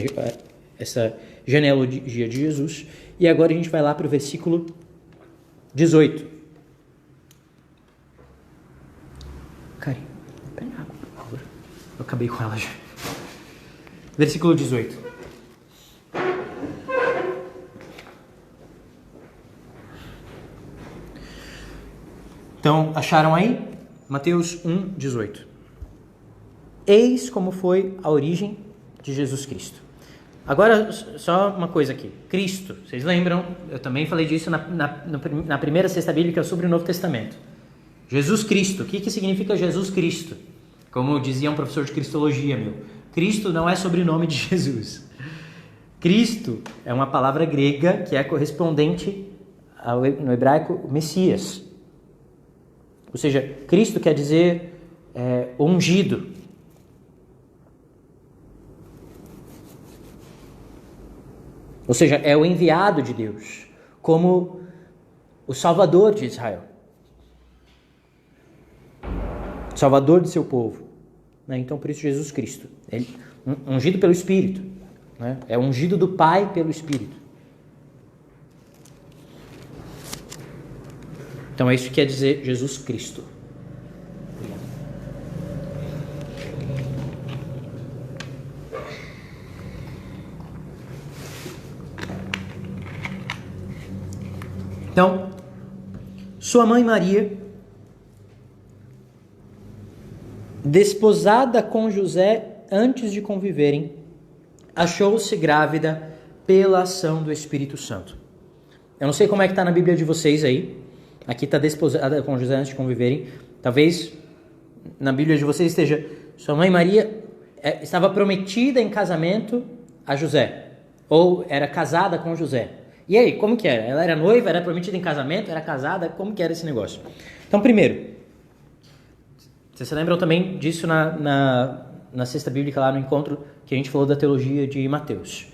essa genealogia de Jesus. E agora a gente vai lá para o versículo 18. Karen, pega água, por favor. Eu acabei com ela já. Versículo 18. Então, acharam aí? Mateus 1:18. Eis como foi a origem de Jesus Cristo. Agora, só uma coisa aqui. Cristo, vocês lembram? Eu também falei disso na primeira cesta bíblica sobre o Novo Testamento. Jesus Cristo. O que significa Jesus Cristo? Como dizia um professor de cristologia meu. Cristo não é sobrenome de Jesus. Cristo é uma palavra grega que é correspondente no hebraico Messias. Ou seja, Cristo quer dizer ungido. Ou seja, é o enviado de Deus, como o Salvador de Israel. Salvador de seu povo. Então, por isso, Jesus Cristo. Ele, ungido pelo Espírito. Né? É ungido do Pai pelo Espírito. Então, é isso que quer dizer Jesus Cristo. Então, sua mãe Maria, desposada com José antes de conviverem, achou-se grávida pela ação do Espírito Santo. Eu não sei como é que está na Bíblia de vocês aí. Aqui está desposada com José antes de conviverem. Talvez na Bíblia de vocês esteja, sua mãe Maria estava prometida em casamento a José. Ou era casada com José. E aí, como que era? Ela era noiva, era prometida em casamento, era casada? Como que era esse negócio? Então, primeiro, vocês se lembram também disso na cesta bíblica lá no encontro que a gente falou da teologia de Mateus.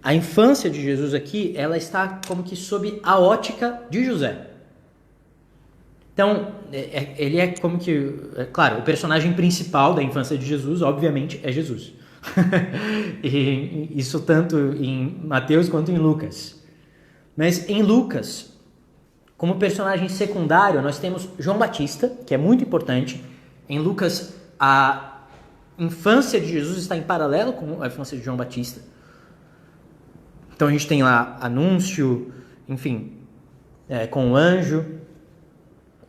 A infância de Jesus aqui, ela está como que sob a ótica de José. Então, ele é como que... claro, o personagem principal da infância de Jesus, obviamente, é Jesus. E isso tanto em Mateus quanto em Lucas. Mas em Lucas, como personagem secundário, nós temos João Batista, que é muito importante. Em Lucas, a infância de Jesus está em paralelo com a infância de João Batista. Então a gente tem lá anúncio, enfim, com o anjo,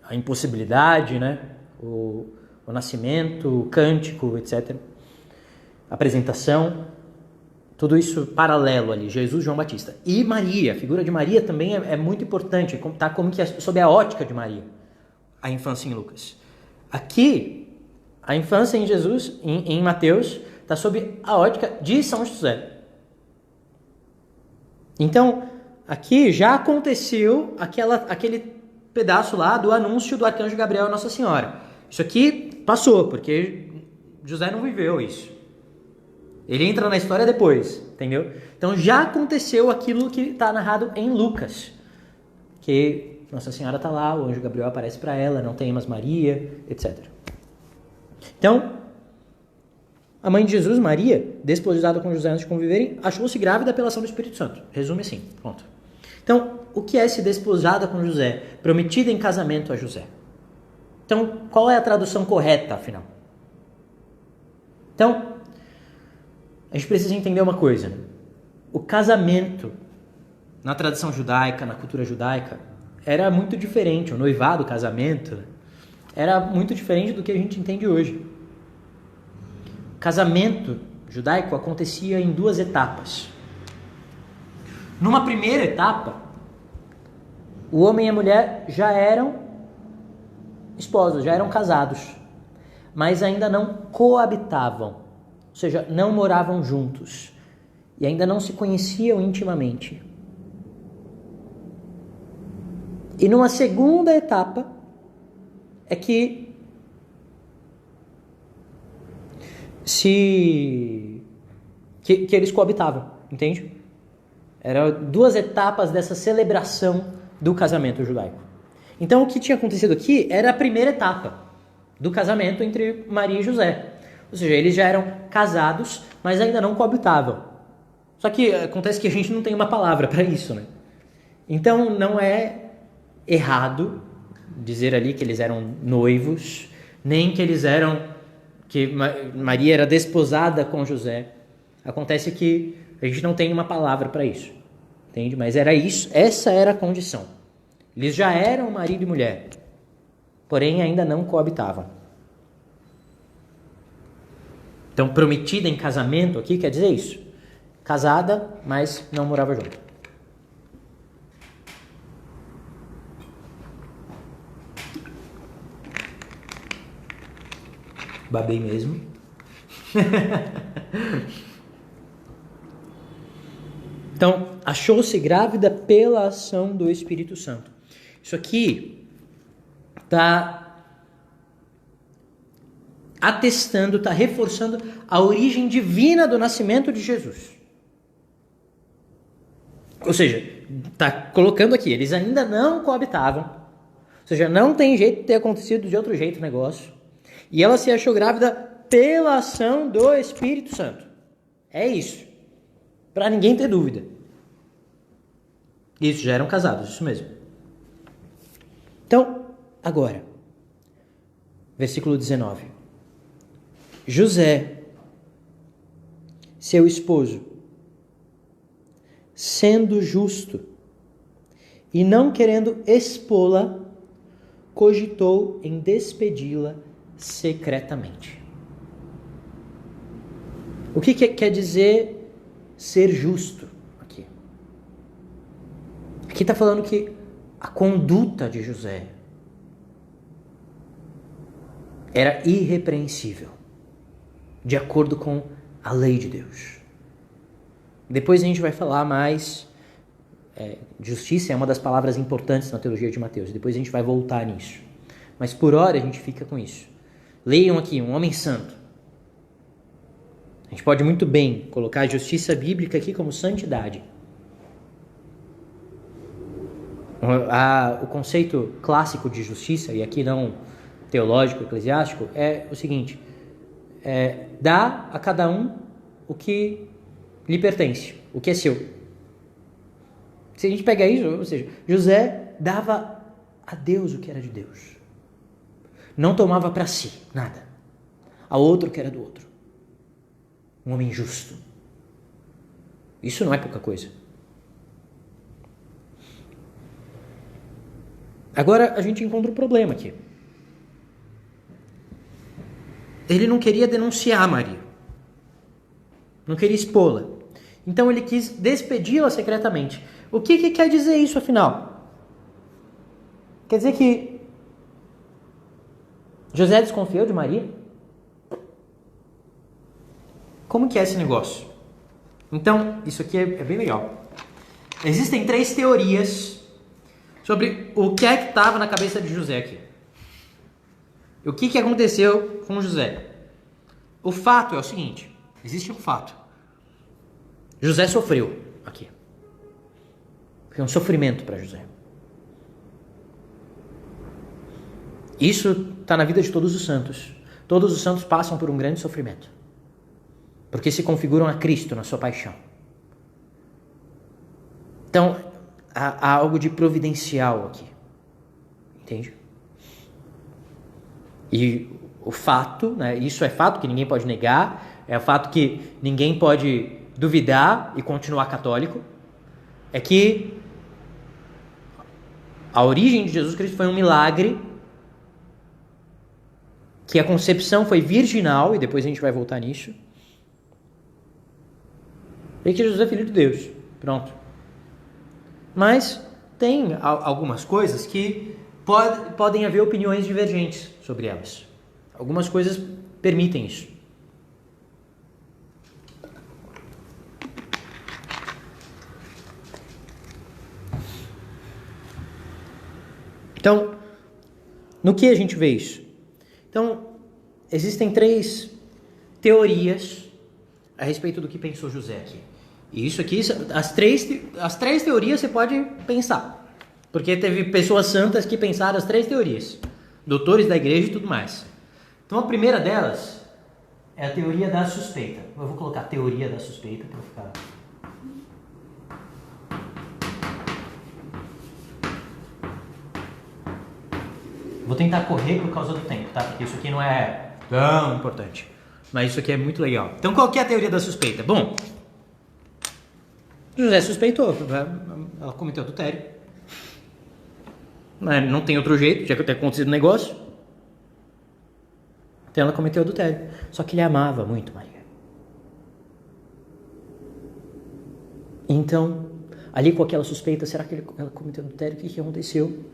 a impossibilidade, né? O nascimento, o cântico, etc. Apresentação, tudo isso paralelo ali, Jesus, João Batista. E Maria, a figura de Maria também é muito importante, tá como que é sob a ótica de Maria, a infância em Lucas. Aqui, a infância em Jesus, em Mateus, está sob a ótica de São José. Então, aqui já aconteceu aquele pedaço lá do anúncio do arcanjo Gabriel a Nossa Senhora. Isso aqui passou, porque José não viveu isso. Ele entra na história depois, entendeu? Então já aconteceu aquilo que está narrado em Lucas, que Nossa Senhora está lá, o anjo Gabriel aparece para ela, não temas Maria, etc. Então, a mãe de Jesus, Maria, desposada com José antes de conviverem, achou-se grávida pela ação do Espírito Santo. Resume assim, pronto. Então, o que é se desposada com José? Prometida em casamento a José. Então, qual é a tradução correta, afinal? Então, a gente precisa entender uma coisa. O casamento, na tradição judaica, na cultura judaica, era muito diferente. O noivado, o casamento, era muito diferente do que a gente entende hoje. O casamento judaico acontecia em 2 etapas. Numa primeira etapa, o homem e a mulher já eram esposos, já eram casados, mas ainda não coabitavam, ou seja, não moravam juntos e ainda não se conheciam intimamente. E numa segunda etapa é que eles coabitavam, entende? Eram 2 etapas dessa celebração do casamento judaico. Então, o que tinha acontecido aqui era a primeira etapa do casamento entre Maria e José. Ou seja, eles já eram casados, mas ainda não coabitavam. Só que acontece que a gente não tem uma palavra para isso, né? Então, não é errado dizer ali que eles eram noivos, nem que que Maria era desposada com José. Acontece que a gente não tem uma palavra para isso, entende? Mas era isso, essa era a condição. Eles já eram marido e mulher, porém ainda não coabitavam. Então, prometida em casamento aqui quer dizer isso. Casada, mas não morava junto. Babei mesmo. Então, achou-se grávida pela ação do Espírito Santo. Isso aqui está atestando, está reforçando a origem divina do nascimento de Jesus. Ou seja, está colocando aqui, eles ainda não coabitavam. Ou seja, não tem jeito de ter acontecido de outro jeito o negócio. E ela se achou grávida pela ação do Espírito Santo. É isso. Para ninguém ter dúvida. Isso, já eram casados, isso mesmo. Então, agora, versículo 19. José, seu esposo, sendo justo e não querendo expô-la, cogitou em despedi-la secretamente. O que quer dizer ser justo aqui? Aqui está falando que a conduta de José era irrepreensível, de acordo com a lei de Deus. Depois a gente vai falar mais. Justiça é uma das palavras importantes na teologia de Mateus. Depois a gente vai voltar nisso. Mas por hora a gente fica com isso. Leiam aqui, um homem santo. A gente pode muito bem colocar a justiça bíblica aqui como santidade. O conceito clássico de justiça, e aqui não teológico, eclesiástico, é o seguinte: dá a cada um o que lhe pertence, o que é seu. Se a gente pega isso, ou seja, José dava a Deus o que era de Deus. Não tomava para si nada. Ao outro o que era do outro. Um homem justo. Isso não é pouca coisa. Agora a gente encontra um problema aqui. Ele não queria denunciar Maria. Não queria expô-la. Então ele quis despedi-la secretamente. O que quer dizer isso, afinal? Quer dizer que José desconfiou de Maria? Como que é esse negócio? Então, isso aqui é bem legal. Existem 3 teorias sobre o que é que estava na cabeça de José aqui. O que aconteceu com José? O fato é o seguinte. Existe um fato. José sofreu aqui. Foi um sofrimento para José. Isso está na vida de todos os santos. Todos os santos passam por um grande sofrimento. Porque se configuram a Cristo na sua paixão. Então, há algo de providencial aqui. Entende? E o fato, né, isso é fato que ninguém pode negar, é fato que ninguém pode duvidar e continuar católico, é que a origem de Jesus Cristo foi um milagre, que a concepção foi virginal, e depois a gente vai voltar nisso, e que Jesus é filho de Deus. Pronto. Mas tem algumas coisas que podem haver opiniões divergentes sobre elas. Algumas coisas permitem isso. Então, no que a gente vê isso? Então, existem 3 teorias a respeito do que pensou José aqui. E isso aqui, as três teorias você pode pensar. Porque teve pessoas santas que pensaram as 3 teorias. Doutores da igreja e tudo mais. Então a primeira delas é a teoria da suspeita. Eu vou colocar teoria da suspeita para ficar... Vou tentar correr por causa do tempo, tá? Porque isso aqui não é tão importante. Mas isso aqui é muito legal. Então qual que é a teoria da suspeita? Bom, José suspeitou. Ela cometeu adultério. Não tem outro jeito, já que tem acontecido um negócio. Então ela cometeu adultério. Só que ele amava muito Maria. Então, ali com aquela suspeita, será que ela cometeu adultério? O que aconteceu?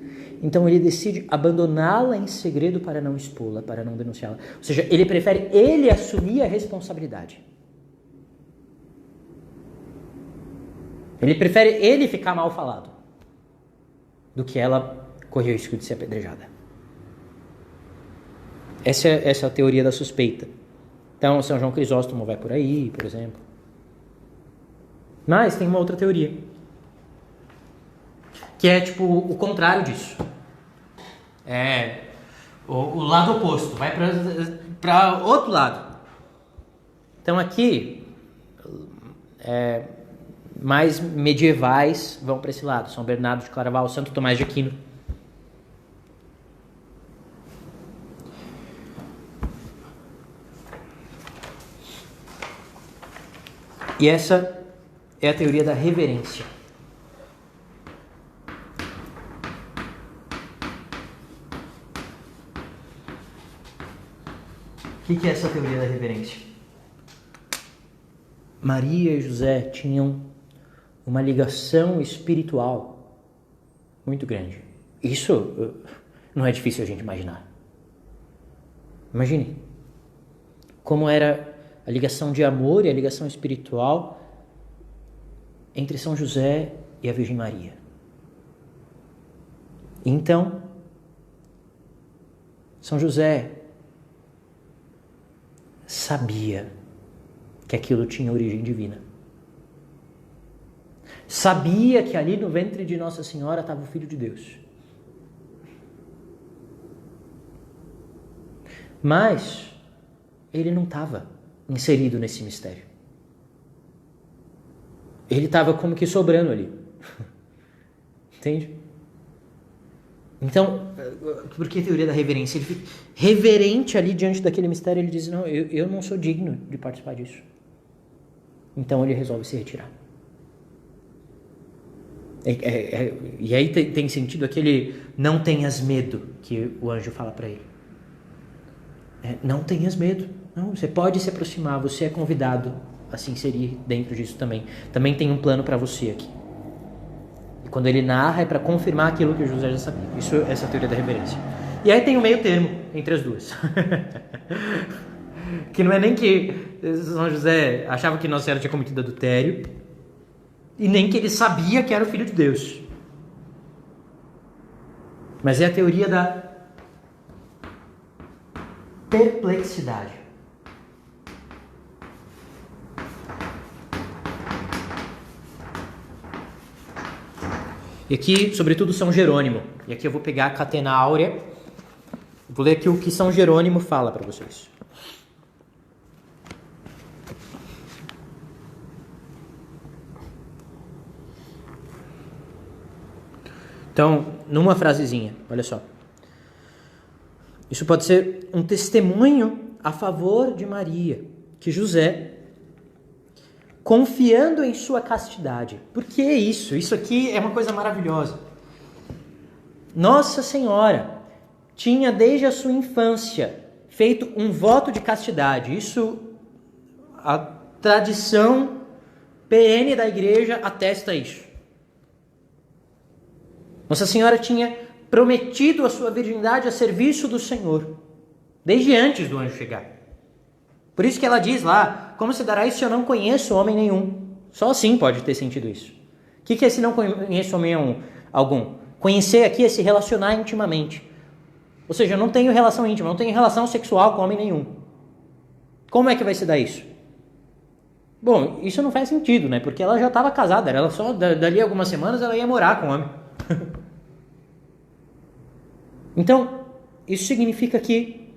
Então ele decide abandoná-la em segredo para não expô-la, para não denunciá-la. Ou seja, ele prefere ele assumir a responsabilidade. Ele prefere ele ficar mal falado do que ela correr o risco de ser apedrejada. Essa é a teoria da suspeita. Então, São João Crisóstomo vai por aí, por exemplo. Mas tem uma outra teoria, que é tipo o contrário disso. É o lado oposto, vai para outro lado. Então aqui, mais medievais vão para esse lado. São Bernardo de Claraval, Santo Tomás de Aquino. E essa é a teoria da reverência. O que é essa teoria da reverência? Maria e José tinham uma ligação espiritual muito grande. Isso não é difícil a gente imaginar. Imagine como era a ligação de amor e a ligação espiritual entre São José e a Virgem Maria. Então, São José sabia que aquilo tinha origem divina. Sabia que ali no ventre de Nossa Senhora estava o Filho de Deus. Mas ele não estava inserido nesse mistério. ele estava como que sobrando ali. Entende? Então, por que a teoria da reverência? Ele fica reverente ali diante daquele mistério, ele diz, não, eu não sou digno de participar disso. Então ele resolve se retirar. E aí tem sentido aquele não tenhas medo que o anjo fala para ele. Não tenhas medo. Não, você pode se aproximar, você é convidado a se inserir dentro disso também. Também tem um plano para você aqui. E quando ele narra é para confirmar aquilo que o José já sabia. Isso é essa teoria da reverência. E aí tem um meio termo entre as duas. Que não é nem que São José achava que Nossa Senhora tinha cometido adultério, e nem que ele sabia que era o Filho de Deus. Mas é a teoria da perplexidade. E aqui, sobretudo, São Jerônimo. E aqui eu vou pegar a Catena Áurea. Vou ler aqui o que São Jerônimo fala para vocês. Então, numa frasezinha, olha só. Isso pode ser um testemunho a favor de Maria, que José, confiando em sua castidade. Por que isso? Isso aqui é uma coisa maravilhosa. Nossa Senhora tinha desde a sua infância feito um voto de castidade. Isso, a tradição perene da igreja atesta isso. Nossa Senhora tinha prometido a sua virgindade a serviço do Senhor, desde antes do anjo chegar. Por isso que ela diz lá, como se dará isso se eu não conheço homem nenhum? Só assim pode ter sentido isso. O que é se não conheço homem algum? Conhecer aqui é se relacionar intimamente. Ou seja, eu não tenho relação íntima, não tenho relação sexual com homem nenhum. Como é que vai se dar isso? Bom, isso não faz sentido, né? Porque ela já estava casada, ela só dali a algumas semanas ela ia morar com o homem. Então, isso significa que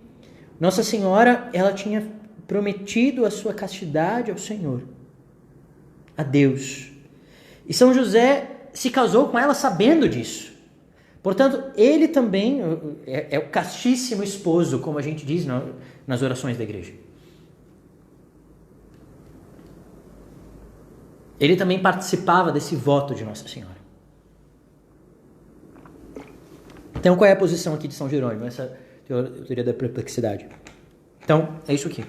Nossa Senhora, ela tinha prometido a sua castidade ao Senhor, a Deus. E São José se casou com ela sabendo disso. Portanto, ele também é o castíssimo esposo, como a gente diz nas orações da igreja. Ele também participava desse voto de Nossa Senhora. Então, qual é a posição aqui de São Jerônimo? Essa teoria da perplexidade. Então, é isso aqui.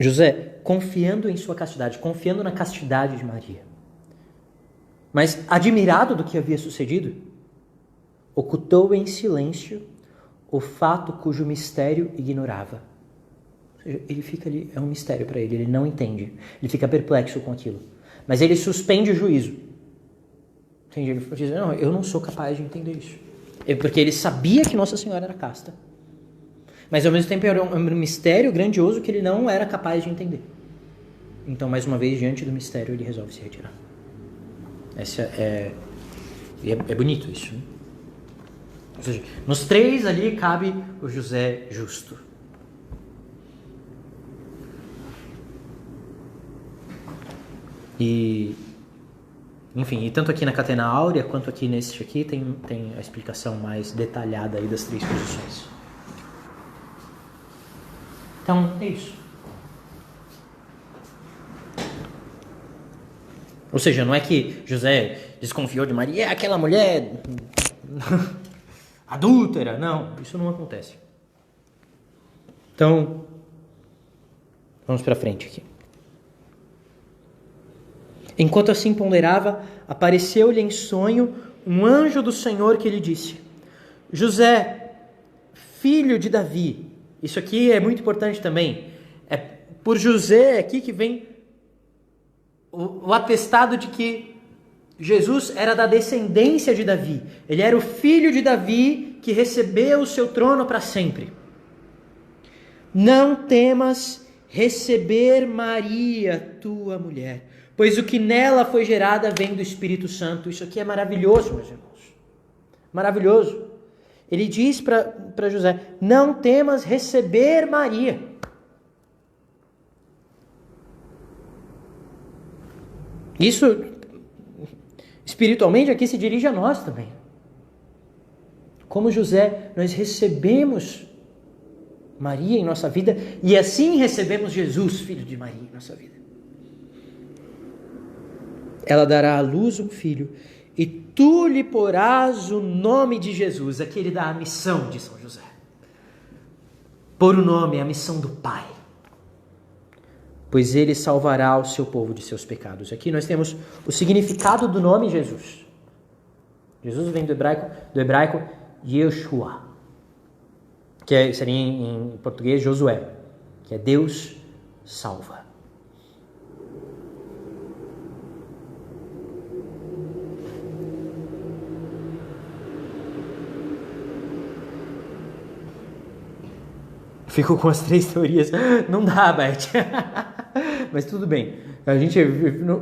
José, confiando em sua castidade, confiando na castidade de Maria, mas admirado do que havia sucedido, ocultou em silêncio o fato cujo mistério ignorava. Ou seja, ele fica ali, é um mistério para ele não entende, ele fica perplexo com aquilo, mas ele suspende o juízo. Entende? Ele diz, não, eu não sou capaz de entender isso. Porque ele sabia que Nossa Senhora era casta, mas ao mesmo tempo era um mistério grandioso que ele não era capaz de entender. Então, mais uma vez, diante do mistério, ele resolve se retirar. É bonito isso, né? Ou seja, nos três ali cabe o José justo. E, enfim, e tanto aqui na Catena Áurea quanto aqui nesse aqui tem a explicação mais detalhada aí das três posições. Então, é isso. Ou seja, não é que José desconfiou de Maria, é aquela mulher adúltera. Não, isso não acontece. Então, vamos para frente aqui. Enquanto assim ponderava, apareceu-lhe em sonho um anjo do Senhor que lhe disse: José, filho de Davi. Isso aqui é muito importante também. É por José aqui que vem o atestado de que Jesus era da descendência de Davi. Ele era o filho de Davi que recebeu o seu trono para sempre. Não temas receber Maria, tua mulher, pois o que nela foi gerada vem do Espírito Santo. Isso aqui é maravilhoso, meus irmãos. Maravilhoso. ele diz para José: não temas receber Maria. Isso, espiritualmente, aqui se dirige a nós também. Como José, nós recebemos Maria em nossa vida e assim recebemos Jesus, filho de Maria, em nossa vida. Ela dará à luz um filho e tu lhe porás o nome de Jesus. Aqui ele dá a missão de São José. Pôr o nome é a missão do Pai. Pois ele salvará o seu povo de seus pecados. Aqui nós temos o significado do nome Jesus. Jesus vem do hebraico Yeshua, que seria em português Josué, que é Deus salva. Fico com as 3 teorias. Não dá, Beth. Mas tudo bem. A gente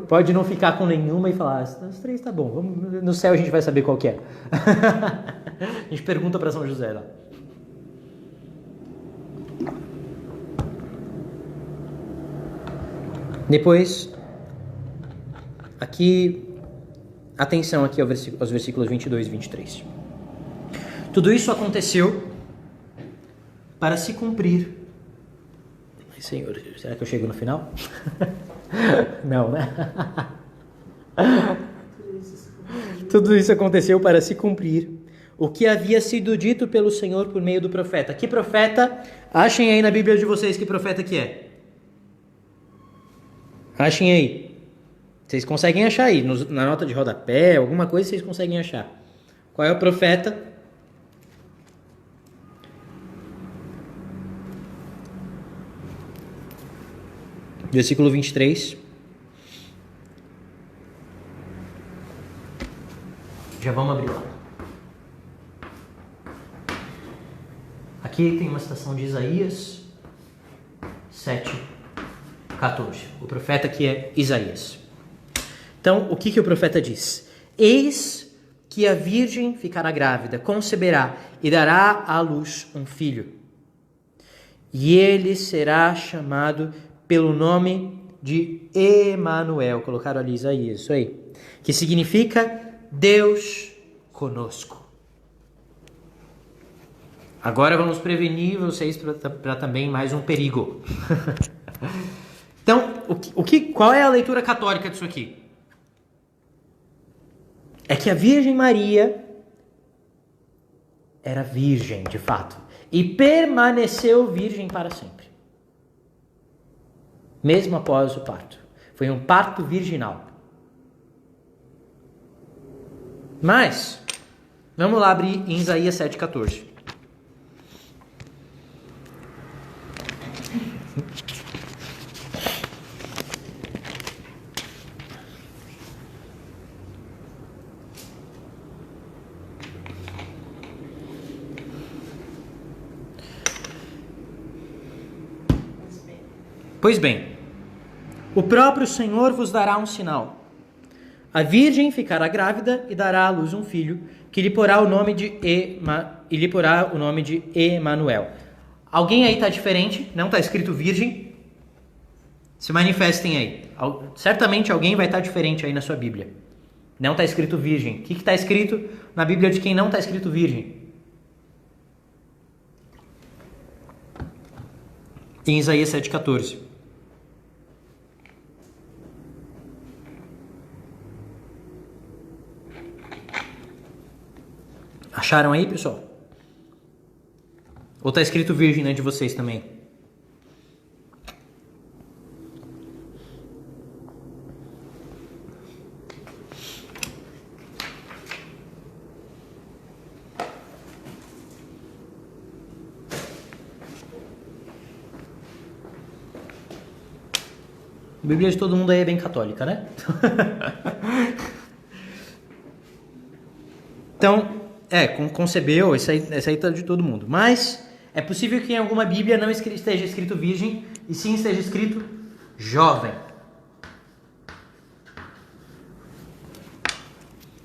pode não ficar com nenhuma e falar, as 3 tá bom. No céu a gente vai saber qual que é. A gente pergunta para São José lá. Depois, aqui, atenção aqui aos versículos 22 e 23. Tudo isso aconteceu para se cumprir. Ai, Senhor, será que eu chego no final? Não, né? Tudo isso aconteceu para se cumprir o que havia sido dito pelo Senhor por meio do profeta. Que profeta? Achem aí na Bíblia de vocês que profeta que é. Achem aí. Vocês conseguem achar aí. Na nota de rodapé, alguma coisa vocês conseguem achar. Qual é o profeta? Versículo 23. Já vamos abrir lá. Aqui tem uma citação de Isaías 7:14. O profeta que é Isaías. Então, o que o profeta diz? Eis que a virgem ficará grávida, conceberá e dará à luz um filho. E ele será chamado pelo nome de Emanuel. Colocaram ali Isaías, isso aí. Que significa Deus conosco. Agora vamos prevenir vocês para também mais um perigo. Então, qual é a leitura católica disso aqui? É que a Virgem Maria era virgem, de fato, e permaneceu virgem para sempre. Mesmo após o parto. Foi um parto virginal. Mas, vamos lá abrir em Isaías 7,14. Pois bem, o próprio Senhor vos dará um sinal. A virgem ficará grávida e dará à luz um filho, que lhe porá o nome de Emanuel. Alguém aí está diferente? Não está escrito virgem? Se manifestem aí. Certamente alguém vai estar diferente aí na sua Bíblia. Não está escrito virgem. O que está escrito na Bíblia de quem não está escrito virgem? Em Isaías 7,14. Acharam aí, pessoal? Ou está escrito virgem, né, de vocês também? A Bíblia de todo mundo aí é bem católica, né? Então, concebeu, essa aí tá de todo mundo. Mas é possível que em alguma Bíblia não esteja escrito virgem, e sim esteja escrito jovem.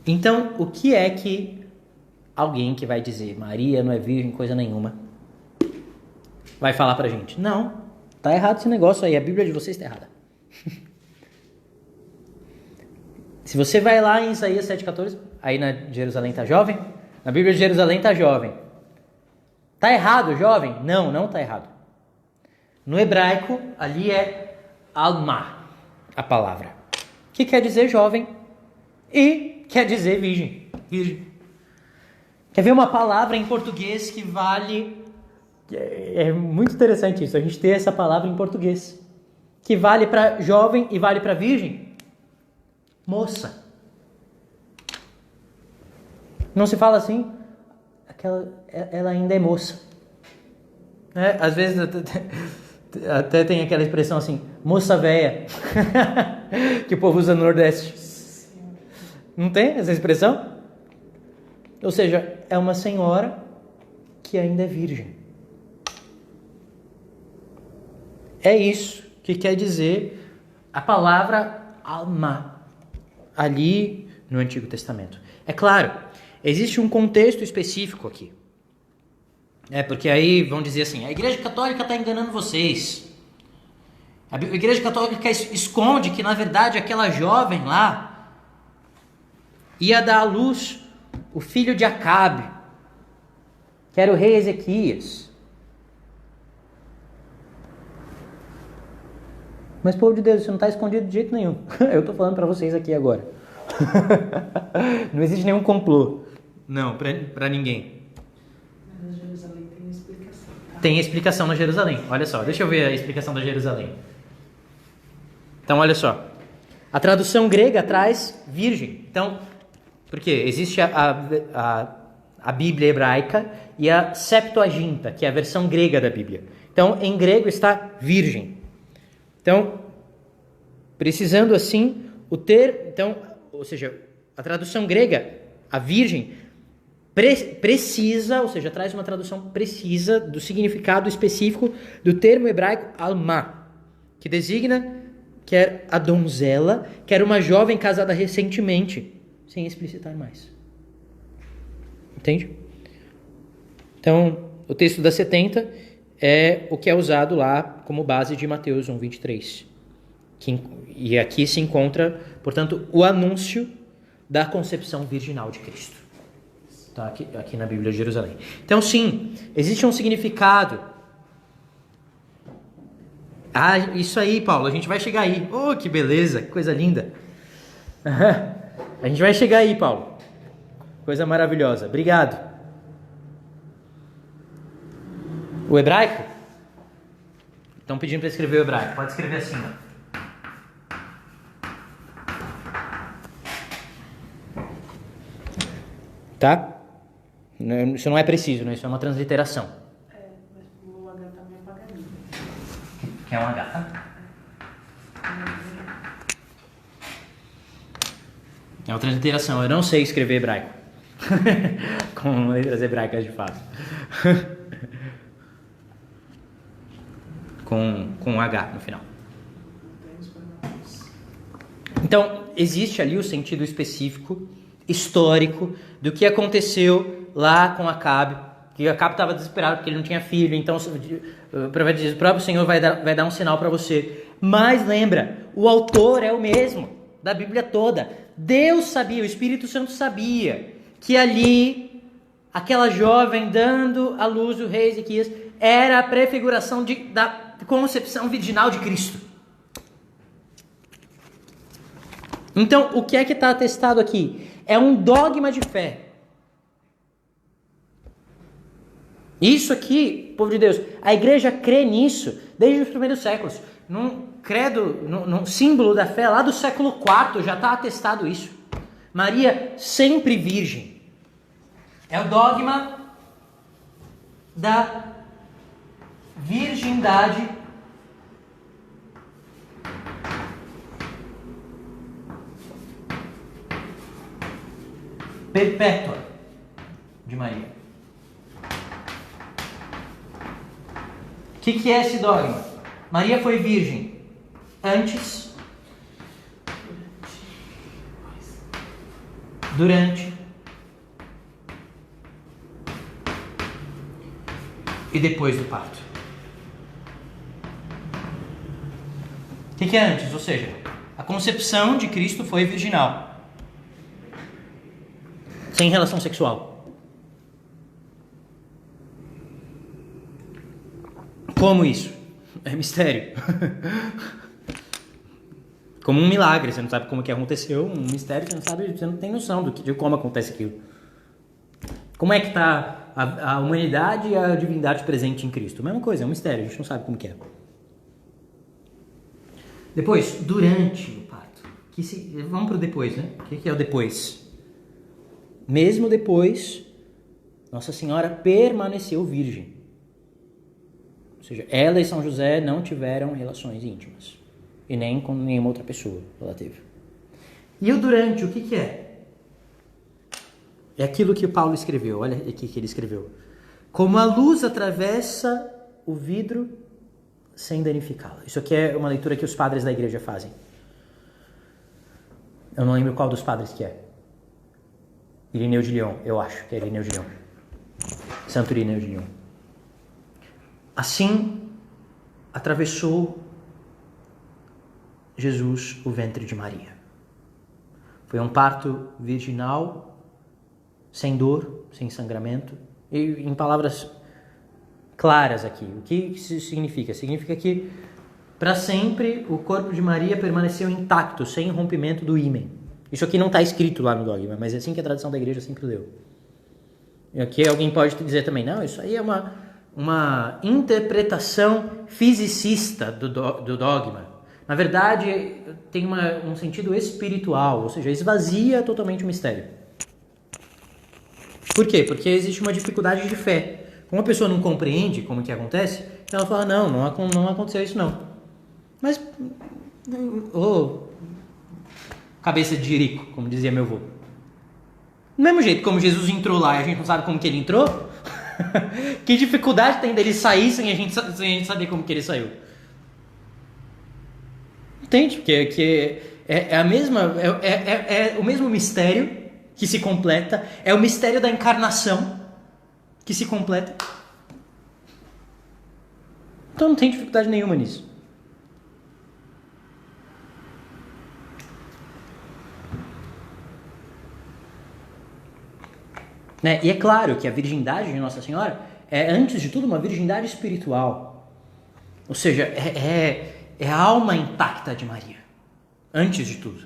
Então, o que é que alguém que vai dizer Maria não é virgem, coisa nenhuma, vai falar pra gente, não, tá errado esse negócio aí, a Bíblia de vocês tá errada. Se você vai lá em Isaías 7,14, aí na Jerusalém tá jovem, na Bíblia de Jerusalém tá jovem. Tá errado, jovem? Não, não tá errado. No hebraico, ali é alma, a palavra, que quer dizer jovem e quer dizer virgem. Quer ver uma palavra em português que vale... É muito interessante isso, a gente ter essa palavra em português, que vale para jovem e vale para virgem. Moça. Não se fala assim? Ela ainda é moça. Às vezes até tem aquela expressão assim, moça véia, que o povo usa no Nordeste. Não tem essa expressão? Ou seja, é uma senhora que ainda é virgem. É isso que quer dizer a palavra alma ali no Antigo Testamento. É claro, existe um contexto específico aqui. Porque aí vão dizer assim, a Igreja Católica está enganando vocês. A Igreja Católica esconde que, na verdade, aquela jovem lá ia dar à luz o filho de Acabe, que era o rei Ezequias. Mas, povo de Deus, isso não está escondido de jeito nenhum. Eu estou falando para vocês aqui agora. Não existe nenhum complô. Não, para ninguém. Mas na Jerusalém tem explicação. Tá? Tem explicação na Jerusalém. Olha só, deixa eu ver a explicação da Jerusalém. Então, olha só. A tradução grega traz virgem. Então, porque existe a Bíblia hebraica e a Septuaginta, que é a versão grega da Bíblia. Então, em grego está virgem. Então, precisando assim, ou seja, a tradução grega, a virgem, precisa, ou seja, traz uma tradução precisa do significado específico do termo hebraico alma, que designa quer a donzela, quer uma jovem casada recentemente, sem explicitar mais. Entende? Então, o texto da 70 é o que é usado lá como base de Mateus 1:23. E aqui se encontra, portanto, o anúncio da concepção virginal de Cristo. Tá? Aqui na Bíblia de Jerusalém. Então, sim, existe um significado. Ah, isso aí, Paulo, a gente vai chegar aí. Oh, que beleza, que coisa linda. A gente vai chegar aí, Paulo. Coisa maravilhosa. Obrigado. O hebraico? Estão pedindo para escrever o hebraico. Pode escrever assim, ó. Tá? Isso não é preciso, né? Isso é uma transliteração. Mas o H tá meio apagadinho. Quer um H, tá? É uma transliteração. Eu não sei escrever hebraico. Com letras hebraicas de fato. Com H no final. Então, existe ali o sentido específico, histórico, do que aconteceu lá com Acabe. Que Acabe estava desesperado porque ele não tinha filho. Então, o profeta diz, o próprio Senhor vai dar um sinal para você. Mas lembra, o autor é o mesmo, da Bíblia toda. Deus sabia, o Espírito Santo sabia, que ali, aquela jovem dando à luz o rei Ezequias, era a prefiguração da concepção virginal de Cristo. Então, o que é que está atestado aqui? É um dogma de fé. Isso aqui, povo de Deus, a igreja crê nisso desde os primeiros séculos. Num credo, num símbolo da fé, lá do século IV já está atestado isso. Maria sempre virgem. É o dogma da virgindade perpétua de Maria. O que é esse dogma? Maria foi virgem antes, durante e depois do parto. O que é antes? Ou seja, a concepção de Cristo foi virginal, sem relação sexual. Como isso? É mistério. Como um milagre, você não sabe como que aconteceu, um mistério, você não tem noção de como acontece aquilo. Como é que está a humanidade e a divindade presente em Cristo? Mesma coisa, é um mistério, a gente não sabe como que é. Depois, durante o parto. Vamos para o depois, né? O que é o depois? Mesmo depois, Nossa Senhora permaneceu virgem. Ou seja, ela e São José não tiveram relações íntimas. E nem com nenhuma outra pessoa ela teve. E o durante, o que é? É aquilo que o Paulo escreveu. Olha aqui que ele escreveu. Como a luz atravessa o vidro sem danificá-lo. Isso aqui é uma leitura que os padres da igreja fazem. Eu não lembro qual dos padres que é. Irineu de Lyon, eu acho que é Irineu de Lyon. Santo Irineu de Lyon. Assim atravessou Jesus o ventre de Maria. Foi um parto virginal, sem dor, sem sangramento. E em palavras claras aqui, o que isso significa? Significa que para sempre o corpo de Maria permaneceu intacto, sem rompimento do ímen. Isso aqui não está escrito lá no dogma, mas é assim que a tradição da igreja sempre leu. E aqui alguém pode dizer também, não, isso aí é uma interpretação fisicista do dogma. Na verdade, tem um sentido espiritual, ou seja, esvazia totalmente o mistério. Por quê? Porque existe uma dificuldade de fé. Como a pessoa não compreende como que acontece, então ela fala, não aconteceu isso não. Mas, cabeça de jirico, como dizia meu avô. Do mesmo jeito como Jesus entrou lá e a gente não sabe como que ele entrou, que dificuldade tem dele sair sem a gente saber como que ele saiu? Entende? Porque é a mesma, é o mesmo mistério que se completa, é o mistério da encarnação que se completa. Então não tem dificuldade nenhuma nisso. Né? E é claro que a virgindade de Nossa Senhora é, antes de tudo, uma virgindade espiritual. Ou seja, é a alma intacta de Maria. Antes de tudo.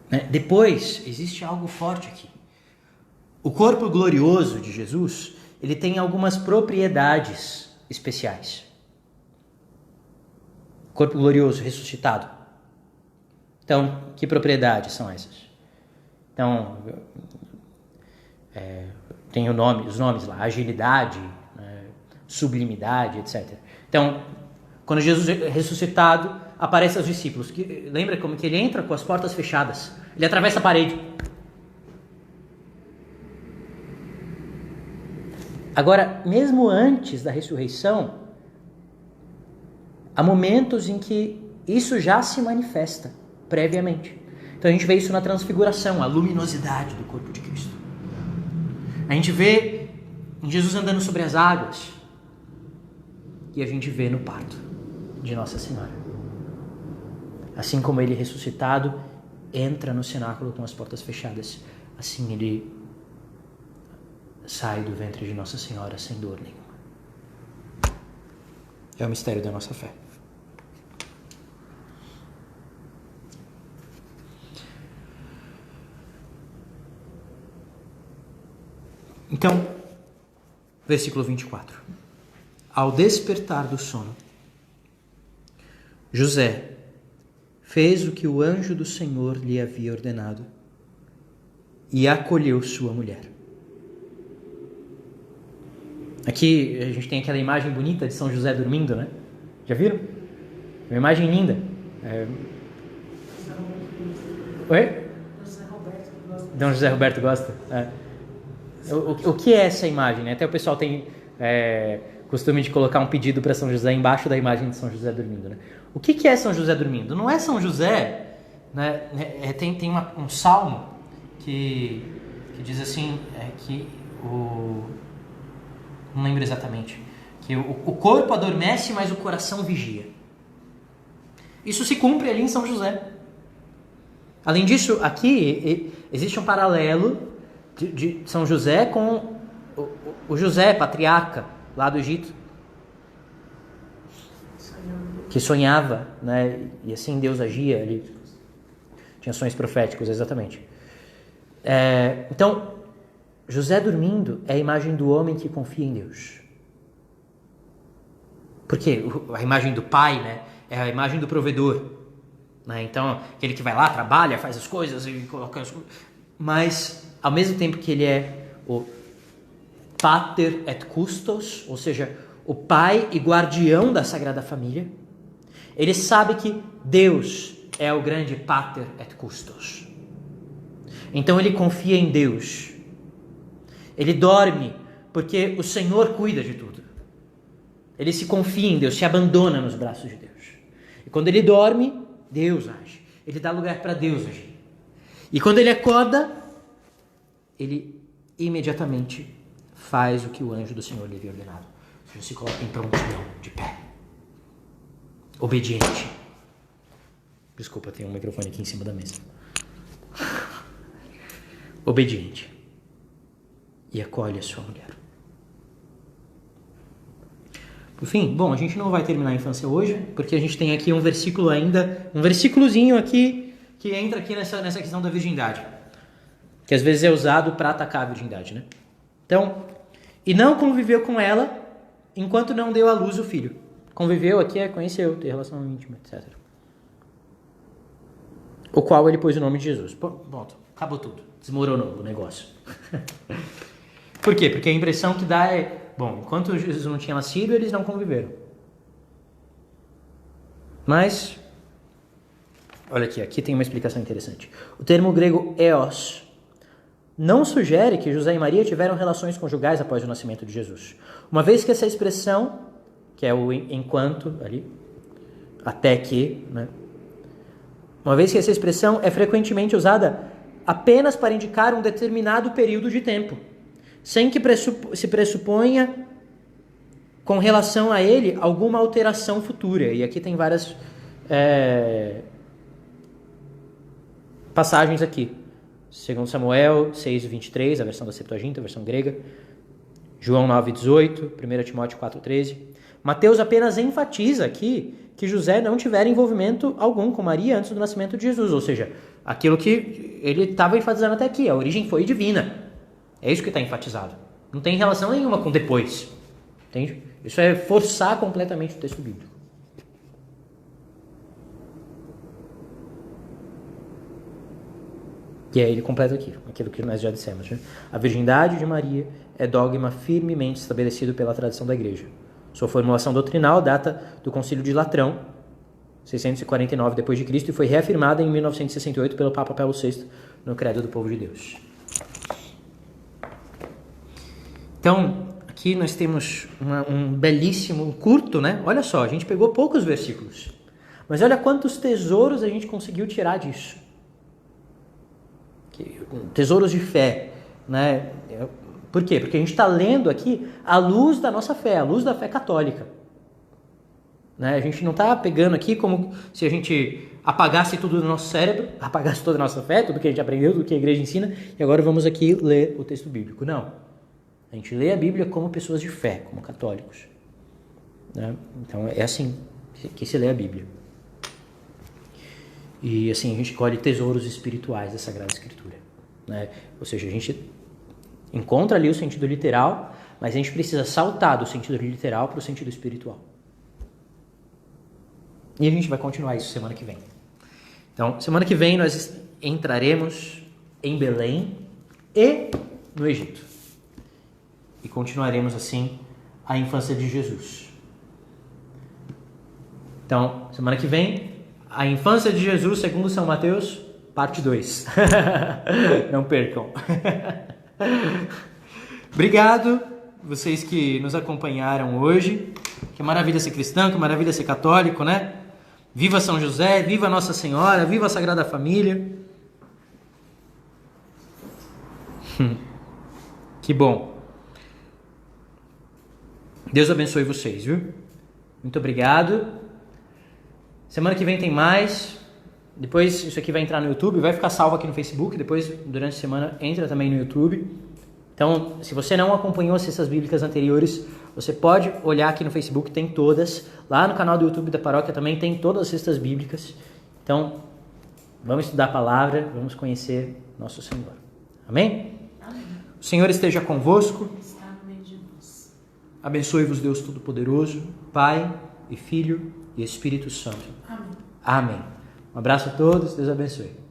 Né? Depois, existe algo forte aqui. O corpo glorioso de Jesus, ele tem algumas propriedades especiais. Corpo glorioso, ressuscitado. Então, que propriedades são essas? Então, tem os nomes lá, agilidade, sublimidade, etc. Então, quando Jesus é ressuscitado, aparece aos discípulos. Lembra como que ele entra com as portas fechadas? Ele atravessa a parede. Agora, mesmo antes da ressurreição, há momentos em que isso já se manifesta previamente. Então a gente vê isso na transfiguração, a luminosidade do corpo de Cristo. A gente vê Jesus andando sobre as águas. E a gente vê no parto de Nossa Senhora. Assim como ele ressuscitado entra no cenáculo com as portas fechadas, assim ele sai do ventre de Nossa Senhora sem dor nenhuma. É o mistério da nossa fé. Então, versículo 24. Ao despertar do sono, José fez o que o anjo do Senhor lhe havia ordenado e acolheu sua mulher. Aqui a gente tem aquela imagem bonita de São José dormindo, né? Já viram? Uma imagem linda. Oi? Dom José Roberto gosta? O que é essa imagem? Né? Até o pessoal tem costume de colocar um pedido para São José embaixo da imagem de São José dormindo. Né? O que é São José dormindo? Não é São José, né? Tem um salmo que diz assim, que não lembro exatamente, que o corpo adormece, mas o coração vigia. Isso se cumpre ali em São José. Além disso, aqui existe um paralelo de São José com o José, patriarca, lá do Egito, que sonhava, né? E assim Deus agia, ele tinha sonhos proféticos, exatamente. Então, José dormindo é a imagem do homem que confia em Deus. Porque a imagem do pai, né, é a imagem do provedor. Né? Então, aquele que vai lá, trabalha, faz as coisas e coloca as coisas. Mas, ao mesmo tempo que ele é o pater et custos, ou seja, o pai e guardião da Sagrada Família, ele sabe que Deus é o grande pater et custos. Então ele confia em Deus. Ele dorme porque o Senhor cuida de tudo. Ele se confia em Deus, se abandona nos braços de Deus. E quando ele dorme, Deus age. Ele dá lugar para Deus agir. E quando ele acorda, ele imediatamente faz o que o anjo do Senhor lhe havia ordenado. Ou seja, se coloca em prontidão, de pé. Obediente. Desculpa, tem um microfone aqui em cima da mesa. Obediente. E acolhe a sua mulher. Por fim, bom, a gente não vai terminar a infância hoje, porque a gente tem aqui um versículo ainda, um versículozinho aqui, que entra aqui nessa questão da virgindade. Que às vezes é usado para atacar a virgindade, né? Então, e não conviveu com ela enquanto não deu à luz o filho. Conviveu aqui é conheceu, ter relação íntima, etc. O qual ele pôs o nome de Jesus. Pronto, acabou tudo. Desmoronou o negócio. Por quê? Porque a impressão que dá é, bom, enquanto Jesus não tinha nascido, eles não conviveram. Mas, olha aqui tem uma explicação interessante. O termo grego eos não sugere que José e Maria tiveram relações conjugais após o nascimento de Jesus. Uma vez que essa expressão, que é o enquanto ali, até que, né? Uma vez que essa expressão é frequentemente usada apenas para indicar um determinado período de tempo, sem que se pressuponha com relação a ele alguma alteração futura. E aqui tem várias passagens aqui. Segundo Samuel 6:23, a versão da Septuaginta, a versão grega. João 9:18, 1 Timóteo 4:13. Mateus apenas enfatiza aqui que José não tivera envolvimento algum com Maria antes do nascimento de Jesus. Ou seja, aquilo que ele estava enfatizando até aqui, a origem foi divina. É isso que está enfatizado. Não tem relação nenhuma com depois. Entende? Isso é forçar completamente o texto bíblico. E aí ele completa aqui, aquilo que nós já dissemos. Né? A virgindade de Maria é dogma firmemente estabelecido pela tradição da Igreja. Sua formulação doutrinal data do Concílio de Latrão, 649 d.C., e foi reafirmada em 1968 pelo Papa Paulo VI no Credo do Povo de Deus. Então, aqui nós temos um belíssimo, curto, né? Olha só, a gente pegou poucos versículos, mas olha quantos tesouros a gente conseguiu tirar disso. Tesouros de fé, né? Por quê? Porque a gente está lendo aqui à luz da nossa fé, à luz da fé católica. Né? A gente não está pegando aqui como se a gente apagasse tudo do nosso cérebro, apagasse toda a nossa fé, tudo que a gente aprendeu, tudo que a igreja ensina, e agora vamos aqui ler o texto bíblico. Não. A gente lê a Bíblia como pessoas de fé, como católicos. Né? Então é assim que se lê a Bíblia. E assim a gente colhe tesouros espirituais da Sagrada Escritura. Né? Ou seja, a gente encontra ali o sentido literal, mas a gente precisa saltar do sentido literal para o sentido espiritual. E a gente vai continuar isso semana que vem. Então, semana que vem nós entraremos em Belém e no Egito. E continuaremos assim a infância de Jesus. Então, semana que vem, a infância de Jesus segundo São Mateus, parte 2. Não percam. Obrigado, vocês que nos acompanharam hoje. Que maravilha ser cristão, que maravilha ser católico, né? Viva São José, viva Nossa Senhora, viva a Sagrada Família. Que bom. Deus abençoe vocês, viu? Muito obrigado. Semana que vem tem mais. Depois isso aqui vai entrar no YouTube, vai ficar salvo aqui no Facebook. Depois, durante a semana, entra também no YouTube. Então, se você não acompanhou as cestas bíblicas anteriores, você pode olhar aqui no Facebook, tem todas. Lá no canal do YouTube da paróquia também tem todas as cestas bíblicas. Então, vamos estudar a palavra, vamos conhecer nosso Senhor. Amém? Amém. O Senhor esteja convosco. Está no meio de nós. Abençoe-vos Deus Todo-Poderoso, Pai e Filho e Espírito Santo. Amém. Amém. Um abraço a todos, Deus abençoe.